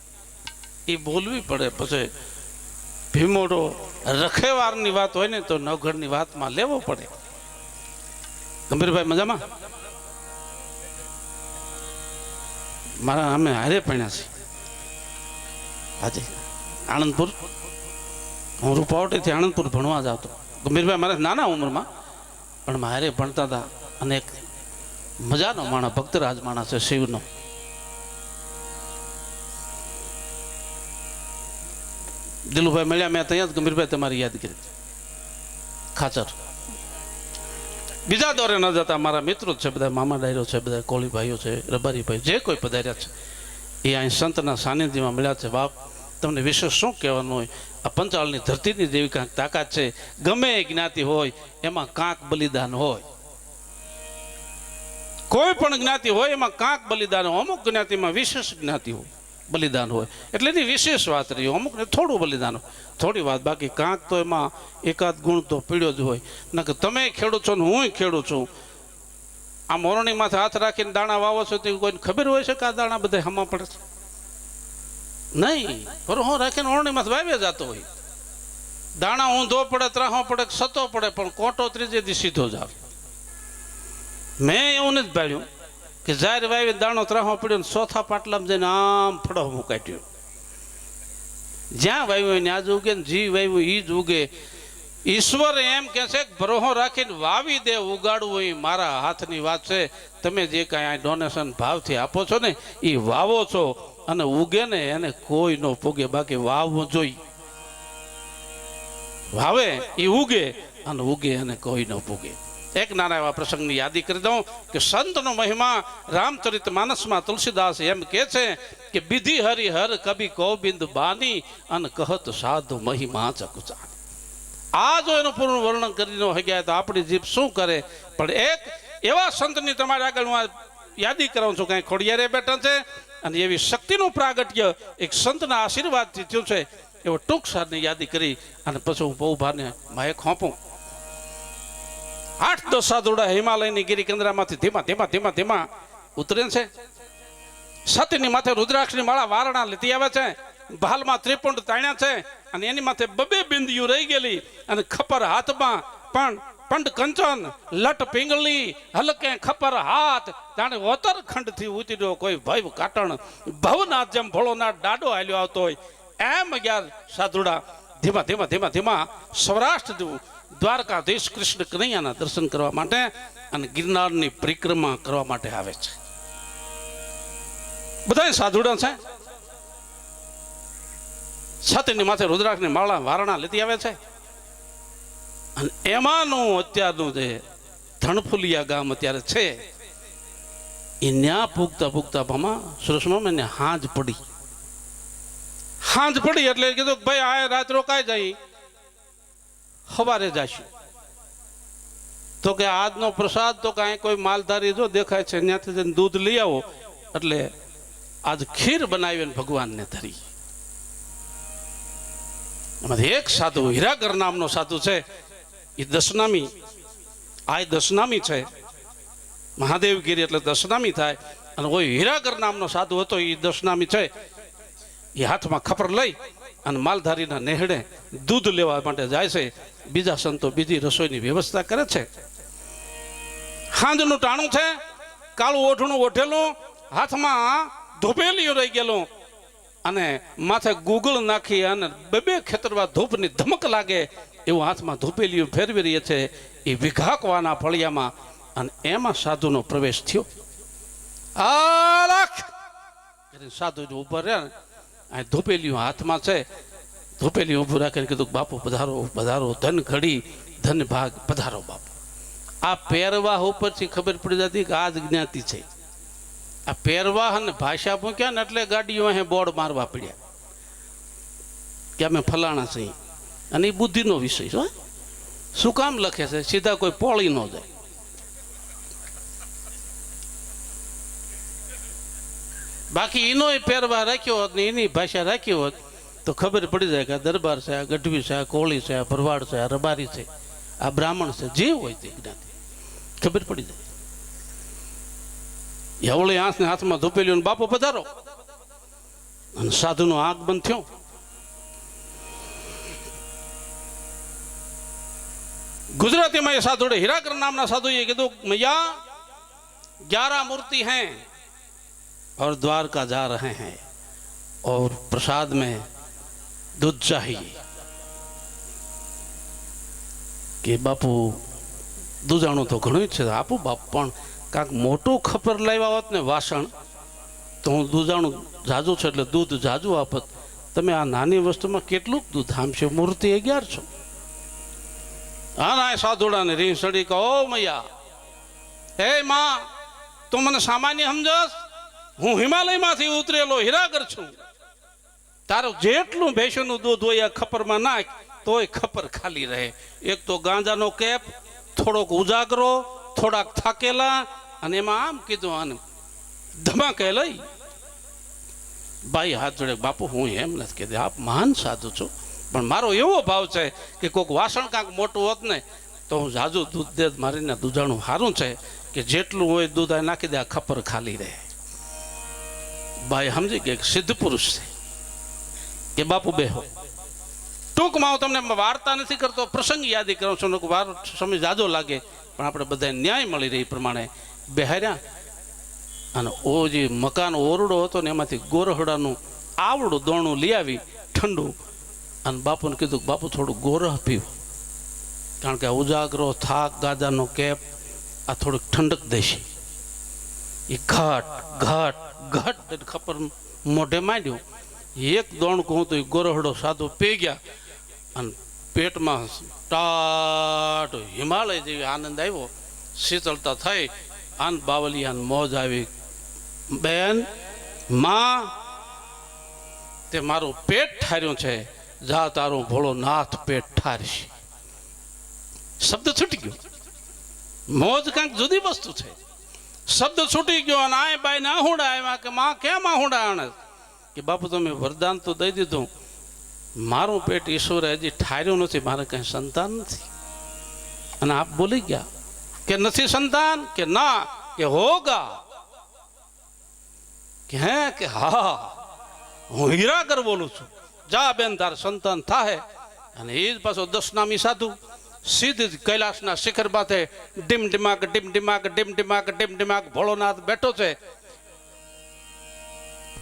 એ બોલવી પડે. પછી ભીમોડો રખેવારની વાત હોય ને તો નવઘણની વાતમાં લેવો પડે. ગંભીરભાઈ મજામાં? મારા અમે હારે ભણ્યા છીએ આજે આણંદપુર. હું રૂપાવટીથી આણંદપુર ભણવા જ આવતો. ગંભીરભાઈ મારા નાના ઉંમરમાં પણ મારે ભણતા હતા. અને એક મજાનો માણસ ભક્તરાજ માણસ છે શિવનો. દિલુભાઈ મળ્યા મેં ત્યાં જ ગંભીરભાઈ તમારી યાદ કરી ખાચર. બીજા દોરે ન જતા મારા મિત્રો જ છે બધા, મામા ડાયરો છે બધા, કોળી ભાઈઓ છે, રબારી ભાઈ, જે કોઈ પધાર્યા છે એ અહીં સંતના સાનિધ્યમાં મળ્યા છે. બાપ તમને વિશેષ શું કહેવાનું હોય. આ પંચાળની ધરતીની જેવી કાંઈક તાકાત છે. ગમે એ જ્ઞાતિ હોય એમાં કાંક બલિદાન હોય. કોઈ પણ જ્ઞાતિ હોય એમાં કાંક બલિદાન હોય. અમુક જ્ઞાતિમાં વિશેષ જ્ઞાતિ હોય બલિદાન હોય એટલે એની વિશેષ વાત રહી. અમુકને થોડું બલિદાન હોય, થોડી વાત. બાકી કાંક તો એમાં એકાદ ગુણ તો પીડ્યો જ હોય. ના કે તમે ખેડૂત છો ને હું ખેડૂત છું. આ મોરણી માથે હાથ રાખીને દાણા વાવો છો તો કોઈને ખબર હોય છે કે આ દાણા બધા હમા પડે છે? નહીં. હું રાખીને ઓરણી માથે વાવ્યા જતો હોય. દાણા ઊંધો પડે, ત્રાહો પડે, સતો પડે, પણ કોટો ત્રીજે દી સીધો જ આવે. મેં એવું નથી ભાળ્યું કે જાહેર વાવી દાણો ત્રાહો પડ્યો ને ચોથા પાટલામાં જઈને આમ ફળો મુકાટ્યો. જ્યાં વાવ્યું હોય ત્યાં જ ઉગે ને જી વાવ્યું એ જ ઉગે. ઈશ્વર એમ કહે છે કે ભરોહો રાખીને વાવી દે, ઉગાડવું એ મારા હાથની વાત છે. તમે જે કાંઈ આ ડોનેશન ભાવથી આપો છો ને એ વાવો છો અને ઉગે ને એને કોઈ નો પૂગે, બાકી વાવવું જોઈએ. વાવે એ ઉગે અને ઉગે અને કોઈ ન પૂગે. એક નાના એવા પ્રસંગની યાદી કરી દઉં કે સંતનો મહિમા રામચરિત માનસમાં તુલસીદાસ એમ કહે છે કે વિધિ હરિહર કભી ગોવિંદ બાની અને કહત સાધુ મહિમા ચકુચાની. આ જો એનું પૂર્ણ વર્ણન કરી ન હોય તો આપણી જીભ શું કરે. પણ એક એવા સંતની તમારી આગળ હું યાદી કરાવું છું, કાંઈ ખોડિયારે બેઠા છે અને એવી શક્તિનું પ્રાગટ્ય એક સંતના આશીર્વાદથી થયું છે. એવો ટૂંક સારની યાદી કરી અને પછી હું બહુ ભાને માયક હોંપું. 8-10 સાધુડા હિમાલયની ગિરિકેન્દ્રમાંથી ધીમા ધીમા ધીમા ધીમા ઉતરે છે. સતીની માથે રુદ્રાક્ષની માળા વારણા લેતી આવે છે. ભાલમાં ત્રિપુંડ તાણ્યા છે અને એની માથે 2 બિંદીઓ રહી ગયેલી અને ખપર હાથમાં પણ પંડ કંચન લટ પિંગળી હલકે ખપર હાથ જાણે ઓતર ખંડથી ઉતર્યો કોઈ ભવ કાટણ ભવનાથ જેમ ભોળોનાથ ડાડો હાલ્યો આવતો હોય એમ 11 સાધુડા ધીમા ધીમા ધીમા ધીમા સૌરાષ્ટ્ર દ્વારકાધીશ કૃષ્ણ કનૈયાના દર્શન કરવા માટે અને ગિરનારની પરિક્રમા કરવા માટે આવે છે. બધા સાધુડા છે. છાતીની માથે રુદ્રાક્ષની માળા વારણા લેતી આવે છે અને એમાંનું અત્યારનું જે ધણફુલિયા ગામ અત્યારે છે એ ન્યા પૂગતા પૂગતા ભામાં સુરસમાં એને હાંજ પડી. હાંજ પડી એટલે કીધું ભાઈ આ રાત રોકાઈ જાય, સવારે જશું. તો કે આજનો પ્રસાદ તો કાંઈ કોઈ માલધારી જો દેખાય છે ત્યાંથી જઈને દૂધ લઈ આવો. એટલે આજ ખીર બનાવીને ભગવાનને ધરી. એમાંથી એક સાધુ હીરાગર નામનો સાધુ છે, એ દશનામી, આ દશનામી છે. મહાદેવગીરી એટલે દશનામી થાય. અને કોઈ હીરાગર નામનો સાધુ હતો, એ દશનામી છે. એ હાથમાં ખપર લઈ અને માલધારીના નેહડે દૂધ લેવા માટે જાય છે. બીજા સંતો બીજી રસોઈની વ્યવસ્થા કરે છે. હાંજનું ટાણું છે, કાળું ઓઢણું ઓઢેલું, હાથમાં ધોપેલીઓ રહી ગયેલું અને માથે ગુગળ નાખી અને 2 ખેતરવા ધૂપની ધમક લાગે એવું હાથમાં ધૂપેલીઓ ફેરવી રહી છે એ વિઘાકવાના ફળિયામાં. અને એમાં સાધુનો પ્રવેશ થયો. સાધુ જો ઉભા રહ્યા ને ધૂપેલીઓ હાથમાં છે, ધૂપેલી ઊભું રાખીને કીધું બાપુ પધારો પધારો, ધન ઘડી ધન ભાગ પધારો બાપુ. આ પહેરવાહ ઉપરથી ખબર પડી જતી કે આ જ જ્ઞાતિ છે. આ પહેરવાહ અને ભાષા મૂક્યા ને એટલે ગાડીઓ અહીં બોર્ડ મારવા પડ્યા કે અમે ફલાણા છીએ. અને એ બુદ્ધિનો વિષય છે. શું કામ લખે છે? સીધા કોઈ પોળી ન જાય. બાકી એનો પહેરવા રાખ્યો હોત ને એની ભાષા રાખી હોત તો ખબર પડી જાય કે આ દરબાર છે, આ ગઢવી છે, આ કોળી છે, આ ભરવાડ છે, આ રબારી છે, આ બ્રાહ્મણ છે, જે હોય તે જ્ઞાતિ ખબર પડી જાય. એવળી આંખને હાથમાં ધૂપેલ્યું બાપુ પધારો. અને સાધુનું આગમન થયું. ગુજરાતીમાં એ સાધુડે હીરાગર નામના સાધુએ કીધું મૈયા 11 मूर्ति हैं और द्वारका जा रहे हैं और प्रसाद में दूध चाहिए. કે બાપુ દૂધાણું તો ઘણું જ છે આપું બાપુ, પણ કાંક મોટું ખપર લાવ્યા હોત ને વાસણ તો હું દૂધાણું જાજુ છે એટલે દૂધ જાજુ આપત. તમે આ નાની વસ્તુમાં કેટલું દૂધ આમશે? મૂર્તિ 11 છો. હા ના સાધુડાને રીંગ સડી કહો મૈયા, હે માં તું મને સામાન્ય સમજસ? હું હિમાલયમાંથી ઉતરેલો હીરાગર છું. તારું જેટલું ભેંસોનું દૂધ હોય ખપરમાં નાખ તોય ખપર ખાલી રહે. એક તો ગાંજાનો કેપ, થોડોક ઉજાગરો, થોડાક થાકેલા, અને એમાં આમ કીધું આને ધમાકે લઈ. ભાઈ હાથ જોડે બાપુ હું એમ નથી કહેતી, આપ મહાન સાધુ છો, પણ મારો એવો ભાવ છે કે કોઈક વાસણ કાંક મોટું હોત ને તો હું જાજુ દૂધ દે મારીને દૂધાણું સારું છે કે જેટલું હોય દૂધ આ નાખી દે આ ખપર ખાલી રહે. ભાઈ સમજી કે સિદ્ધ પુરુષ છે કે બાપુ બેહો. ટૂંકમાં હું તમને વાર્તા નથી કરતો, પ્રસંગ યાદી કરું છું. વાર સમય જાજો લાગે પણ આપણે બધા ન્યાય મળી રહી પ્રમાણે બેહાર્યા. અને ઓ જે મકાન ઓરડો હતો ને એમાંથી ગોરહડાનું આવડું દોણું લઈ આવી ઠંડુ, અને બાપુને કીધું બાપુ થોડું ગોરહ પીવું. कारण के उजागरो थाक गाजानो केप आ थोड़ी ठंडक देशी ये घट घट घट खपर मोढे मांड्यो एक दोण कहूँ तो गोरहड़ो साधु पी गया अन पेट में टाट हिमालय जेवी आनंद आव्यो शीतलता थई आन बावलियान मौज आई बेन मां ते मारू पेट ठार्यो छे जा तारो भोलो नाथ पेट ठारश शब्द छूटी गयो मौज कंक जुदी वस्तु छे शब्द छूटी गयो अने आए बाई ना हुंडा आव्या के मां केम हुंडा आणे कि बापू तमे वरदान तो दई दीधुं मारू पेट ईश्वर हजी ठार्यो नथी मारे कहीं संतान नथी अने आप बोली गया कि नथी संतान के ना के होगा कि है कि हाँ हूँ हीरागर बोलू छू जा बेन तार संतान थाहे अने ए ज पाछो 10 नामी साधु सीधी कैलाशना शिखर माथे डिम डिमाक डिम डिमाक डिम डिमाक डिम डिमाक भोळोनाथ बैठो छे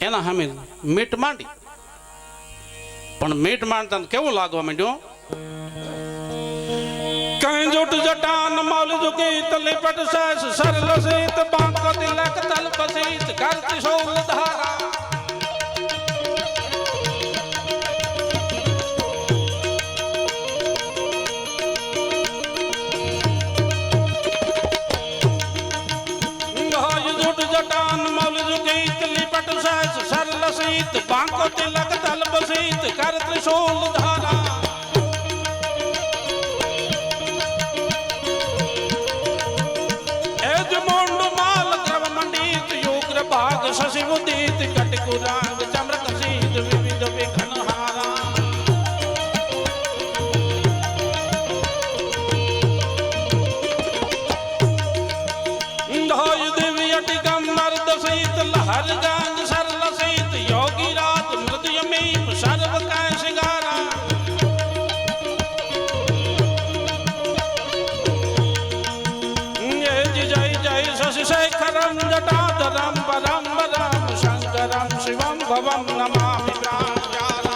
एना सामे मीट मांडी पण मीट मांडता केवो लागवा मांड्यो कहीं जुट जटान मौल जुगी तले पट सास सरल सीत बांको तिलक तल बसीत करती सोल धारा जटान मौल जुगी तले पट सास सरल सीत बांको तिलक तल बसीत करती सोल धारा भाग शशि उदित कटकुरांग चम्र कसीद विविध विघ्नहारा धोय दिव्य अटिगम मर्द सहित लहर गांग सरल सहित योगी रात मृदु यमीम सर्व कै सिंगारा जय जय शशि शेखरम जटाधरम परम परम शंकरम शिवम भवम नमामि प्राणप्यारा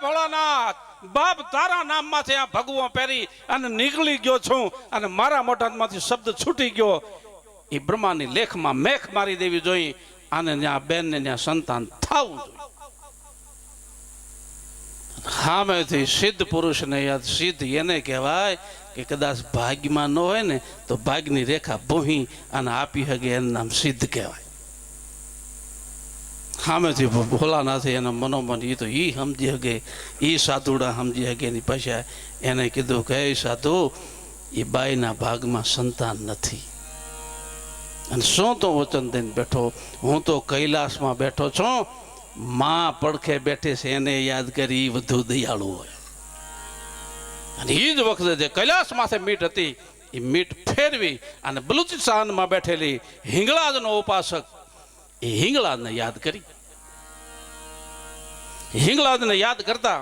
भोलानाथ बाप तारा नाम माथे आ भगवो पेरी अने निकली गयो छूं अने मारा मोढामांथी शब्द छूटी गयो ई ब्रह्मानी लेख में मेख मारी देवी जोई आने न्या बेन ने न्या संतान थावुं जोई हामेथी सिद्ध पुरुष ने याद सिद्ध एने कहेवाय कि कदाच भाग्य में न होय ने तो भाग्यनी रेखा बोही अने आपी हगे एनु नाम सिद्ध कहेवाय हामेथी भोलानाथ एना मनोमन ई तो ई समझी हगे ई साधुड़ा समझी हगे एनी पाछा एने कीधुं के साधु ई बाईना भाग में संतान नथी अने शू तो वचन दईने बैठो हूँ तो कैलाश में बैठो छूं मां पड़खे बैठे से एने याद करी वधु दयाळु होय अने ई ज वखते जे कैलाश माथे मीट हती એ મીઠ ફેરવી અને બલુચિસ્તાનમાં બેઠેલી હિંગળાજનો ઉપાસક એ હિંગળાજને યાદ કરી. હિંગળાજને યાદ કરતા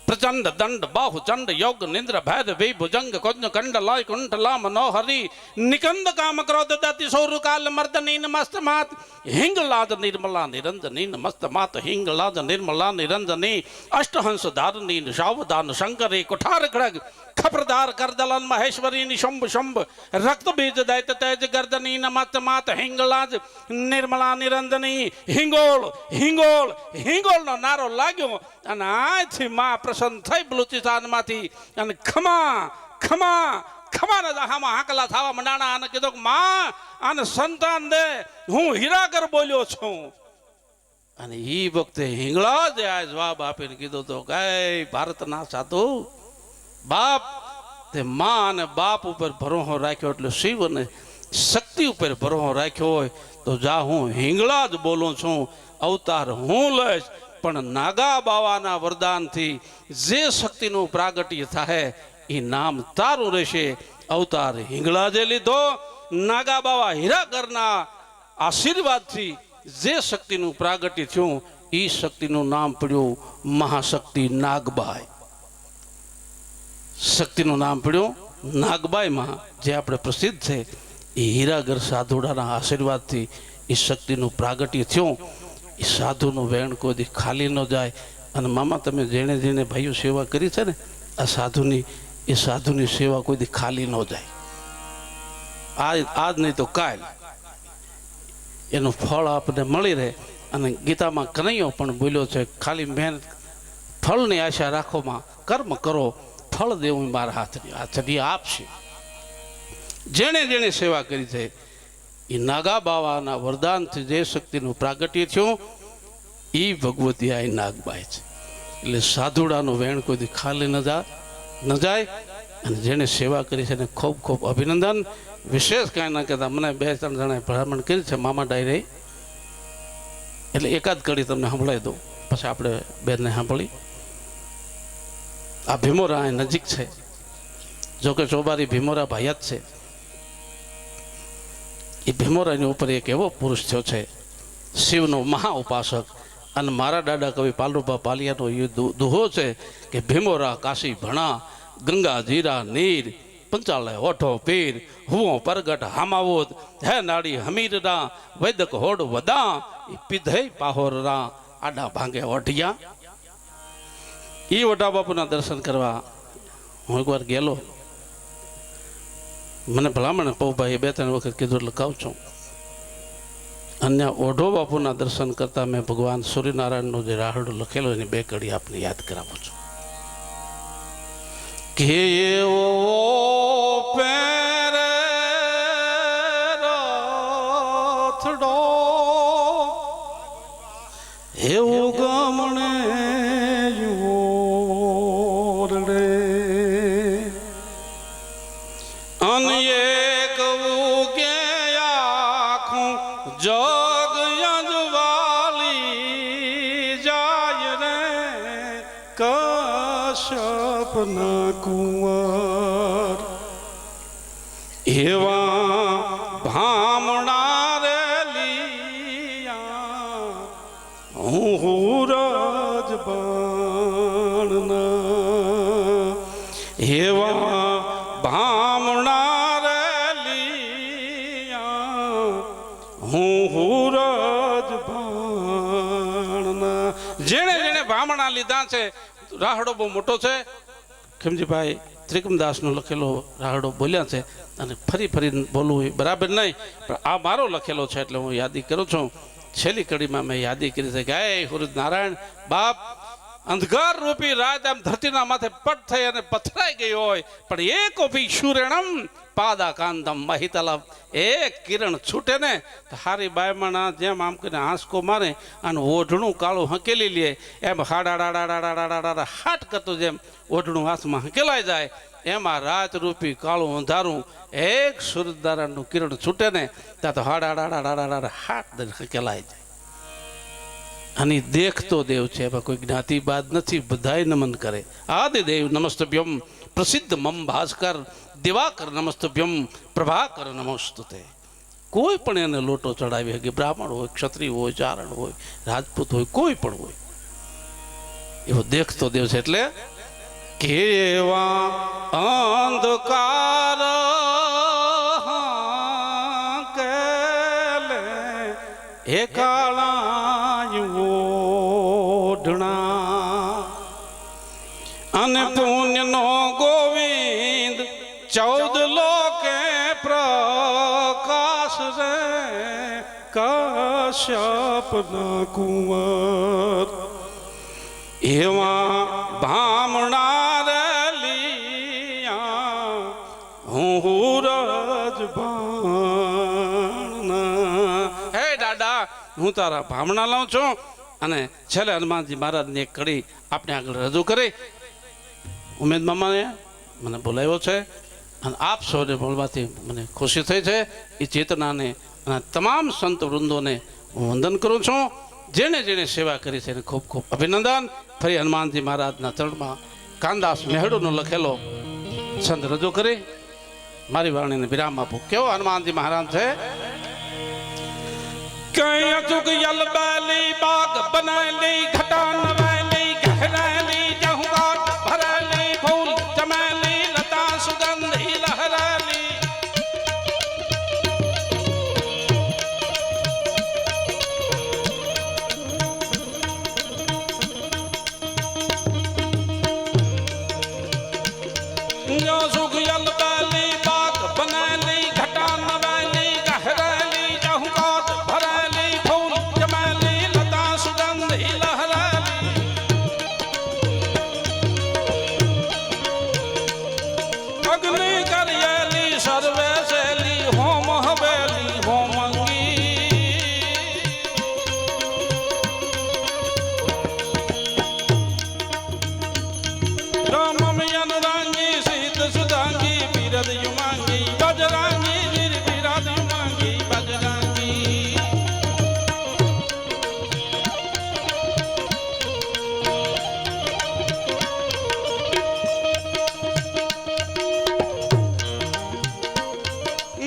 પ્રચંડ દંડ બાહુ ચંડ યોગ નિંદ્ર ભેદ વિભુજંગ કુંજ કંડ લય કુંઠલા મનોહરી નિકંદ કામ ક્રોધ દતિ સૌર કાલ મર્દની મસ્ત માત હિંગલાજ નિર્મલા નિરંજની મસ્ત માત હિંગલાજ નિર્મલા નિરંજની અષ્ટહંસ ધારની સાવધાન શંકરી કુઠાર ખડગ ખપરદાર કરદલન મહેશ્વરી શંભ શંભ રક્ત બીજ દૈત તેજ ગર્દની મસ્ત માત હિંગલાજ નિર્મલા નિરંજની હિંગોળ હિંગોળ હિંગોળ નો નારો લાગ્યો અને આથી માં પ્રસન્ન થઈ બલુચિસ્તાનમાંથી અને ખમા ખમા ખમાના દહામાં હાકલા થવા મંડાણા અને કીધું કે માં આને સંતાન દે, હું હીરાગર બોલ્યો છું. અને એ વખતે હિંગળાજે આ જવાબ આપીને કીધું તો કે ભારતના સાધુ બાપ તે માં અને બાપ ઉપર ભરોસો રાખ્યો એટલે શિવ અને શક્તિ ઉપર ભરોસો રાખ્યો હોય તો જા હું હિંગળાજ બોલું છું, અવતાર હું લઈશ, પણ નાગા બાવાના વરદાનથી જે શક્તિનું પ્રાગટ્ય થાય એ નામ તારું રહેશે. અવતાર હિંગળાજે લીધો. નાગા બાવા હીરાગરના આશીર્વાદથી જે શક્તિનું પ્રાગટ્ય થયું એ શક્તિનું નામ પડ્યું મહાશક્તિ નાગબાઈ. શક્તિનું નામ પડ્યું નાગબાઈમાં, જે આપણે પ્રસિદ્ધ છે. એ હીરાગર સાધુડાના આશીર્વાદથી એ શક્તિનું પ્રાગટ્ય થયું. એ સાધુનું વેણ કોઈ દી ખાલી ન જાય. અને મામા તમે જેણે જેણે ભાઈઓ સેવા કરી છે ને આ સાધુની, એ સાધુની સેવા કોઈ દી ખાલી ન જાય. આજ નહીં તો કાલ એનું ફળ આપણને મળી રહે. અને ગીતામાં કનૈયો પણ બોલ્યો છે ખાલી મહેનત ફળની આશા રાખોમાં કર્મ કરો, ફળ દેવું મારા હાથની આપશે. જેણે જેણે સેવા કરી છે એ નાગા બાવાના વરદાનથી જે શક્તિનું પ્રાગટ્ય થયું એ ભગવતી આ નાગબાઈ છે. એટલે સાધુડાનું વેણ કોઈ ખાલી ન જાય. અને જેણે સેવા કરી છે એને ખૂબ ખૂબ અભિનંદન. વિશેષ કાંઈ ના કહેતા મને 2-3 જણાએ ભલામણ કરી છે મામા ડાયરે, એટલે એકાદ કડી તમને સંભળાવી દઉં, પછી આપણે બેનને સાંભળી. આ ભીમોરા અહીં નજીક છે, જોકે ચોબારી ભીમોરા ભાઈ જ છે. એ ભીમોરાની ઉપર એક એવો પુરુષ થયો છે શિવનો મહા ઉપાસક. અને મારા દાદા કવિ પાલુભા પાલિયાનો એ દુહો છે કે ભીમોરા કાશી ભણા ગંગા જીરા નીર પંચાલય ઓઠો પીર હુઓ પરગટ હામાવોદ હે નાડી હમીરના વૈદક હોડ વદા પીધે પાહોરના આડા ભાંગે ઓઢિયા. એ વટા બાપુના દર્શન કરવા હું એકવાર ગયેલો. મને ભલામણ પૌભાઈએ 2-3 વખત કીધું એટલે કહું છું. અન્ય ઓઢો બાપુના દર્શન કરતા મેં ભગવાન સૂર્યનારાયણનો જે રાહડો લખેલો એની 2 કડી આપને યાદ કરાવું છું. કે એવો પેરે રથડો એવું ગમણે રે અને એક કે આખું જગ યજવાલી જાય રે કશ્યપના કુંવર એવા ભામણા રે લીયા હું રજ બણના એવા ભામણા રે લીયા હું રજ બણના. જેણે જેણે ભામણા લીધા છે રાહડો બહુ મોટો છે. ખીમજીભાઈ ત્રિકમદાસનો લખેલો રાહડો બોલ્યા છે અને ફરી ફરી બોલવું એ બરાબર નહીં, પણ આ મારો લખેલો છે એટલે હું યાદી કરું છું. છેલ્લી કડીમાં મેં યાદી કરી છે કે હે સૂરજ નારાયણ બાપ, અંધકાર રૂપી રાત આમ ધરતીના માથે પટ થઈ અને પથરાઈ ગઈ હોય, પણ એકોપી શુરેણમ પાદા કાંતમ મહિતલમ, એક કિરણ છૂટે ને તો હારી બાયમાના જેમ આમ કરીને આંસકો મારે અને ઓઢણું કાળું હકેલી લે એમ હાડાડાડાડાડાડાડા હાટ કરતું જેમ ઓઢણું હાથમાં હકેલાઈ જાય એમાં રાત રૂપી કાળું અંધારું એક સૂરજનારાયણનું કિરણ છૂટે ને ત્યાં તો હાડાડાડાડાડા હાટ હકેલાઈ જાય. અને દેખતો દેવ છે, એમાં કોઈ જ્ઞાતિવાદ નથી, બધાય નમન કરે. આદિદેવ નમસ્તભ્યમ પ્રસિદ્ધ મમ ભાસ્કર દિવાકર નમસ્તભ્યમ પ્રભાકર નમસ્તુતે. કોઈ પણ એને લોટો ચડાવી શકે, બ્રાહ્મણ હોય, ક્ષત્રિય હોય, ચારણ હોય, રાજપૂત હોય, કોઈ પણ હોય, એવો દેખતો દેવ છે. એટલે કેવા અંધકાર કેલે હે કાળા ઓઢણા અને પુણ્ય નો ગોવિંદ 14 લોકે પ્રકાશ રે કશ્યપ ના કુંવર એવા ભામણા રે લીયા હું રજબાણા. હે દાદા, હું તારા ભામણા લાવું છું. અને છેલ્લે હનુમાનજી મહારાજની એક કડી આપણે આગળ રજૂ કરી. ઉમેદ મામાને મને બોલાવ્યો છે અને આપ સૌને બોલવાથી મને ખુશી થઈ છે. એ ચેતનાને અને તમામ સંત વૃંદોને હું વંદન કરું છું. જેણે જેણે સેવા કરી છે એને ખૂબ ખૂબ અભિનંદન. ફરી હનુમાનજી મહારાજના ચરણમાં કાનદાસ મેહડોનો લખેલો છંદ રજૂ કરી મારી વાણીને વિરામ આપું. કેવો હનુમાનજી મહારાજ છે. કઈ અચુક યલ બેલી બાગ બનાલી ઘટા નવેલી ગહેરેલી જહુગાટ ભરેલી ફૂલ ચમેલી લતા સુગંધી લહરેલી जो सुख यल बैली बाग बनेली घटा नवेली गहरेली जहुकात भरेली फूल चमेली लता सुगंधी लहरेली अग्नि करियली सर्वे शैली होम हवेली होमंगी रामम अनुरांगी सुदांगी बिरद युमांगी बजरांगी वीर बिरद युमांगी बजरांगी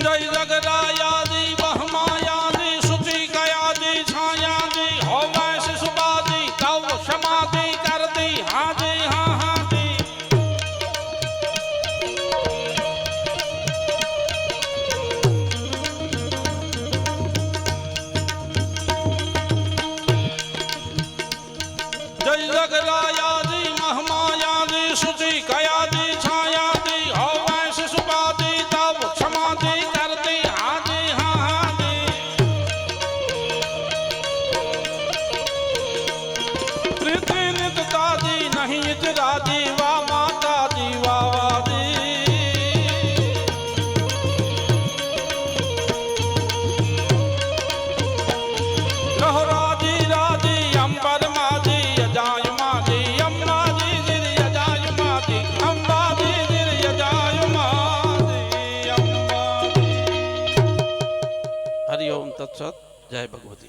जय जगरायादी बहमायादी सुची गयादी छायादी हो वैश सुबादी तव क्षमादी कर दी हाजी हाँ हाजी जय जगरायादी महमायादी सुची कयादी छायादी हो वैश सुबादी तब क्षमादी करती हाजी हाँ हाजी प्रीति निततादी नहीं इतरादी वाह माता दी वाह वादी रहो राजी राजी अंबर माजी अजाय माजी अम्बाजी गिर अजाय माजी अम्बाजी गिर अजाय माजी अम्बाजी. हरि ओम तत्सत. जय भगवती.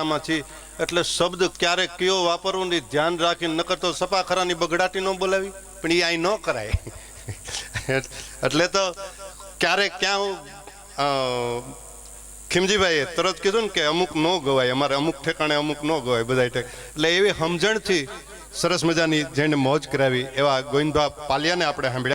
આમાં છીએ એટલે શબ્દ ક્યારે કયો વાપરવું ને ધ્યાન રાખીને નકર તો સપાખરાની બગડાટી ન બોલાવી, પણ એ અહીં ન કરાય. એટલે તો ક્યારેક ક્યાં ખીમજીભાઈએ તરત કીધું ને કે અમુક ન ગવાય, અમારે અમુક ઠેકાણે અમુક ન ગવાય બધા એટલે એવી સમજણથી સરસ મજાની જેને મોજ કરાવી એવા ગોવિંદભા પાલિયાને આપણે સાંભળ્યા.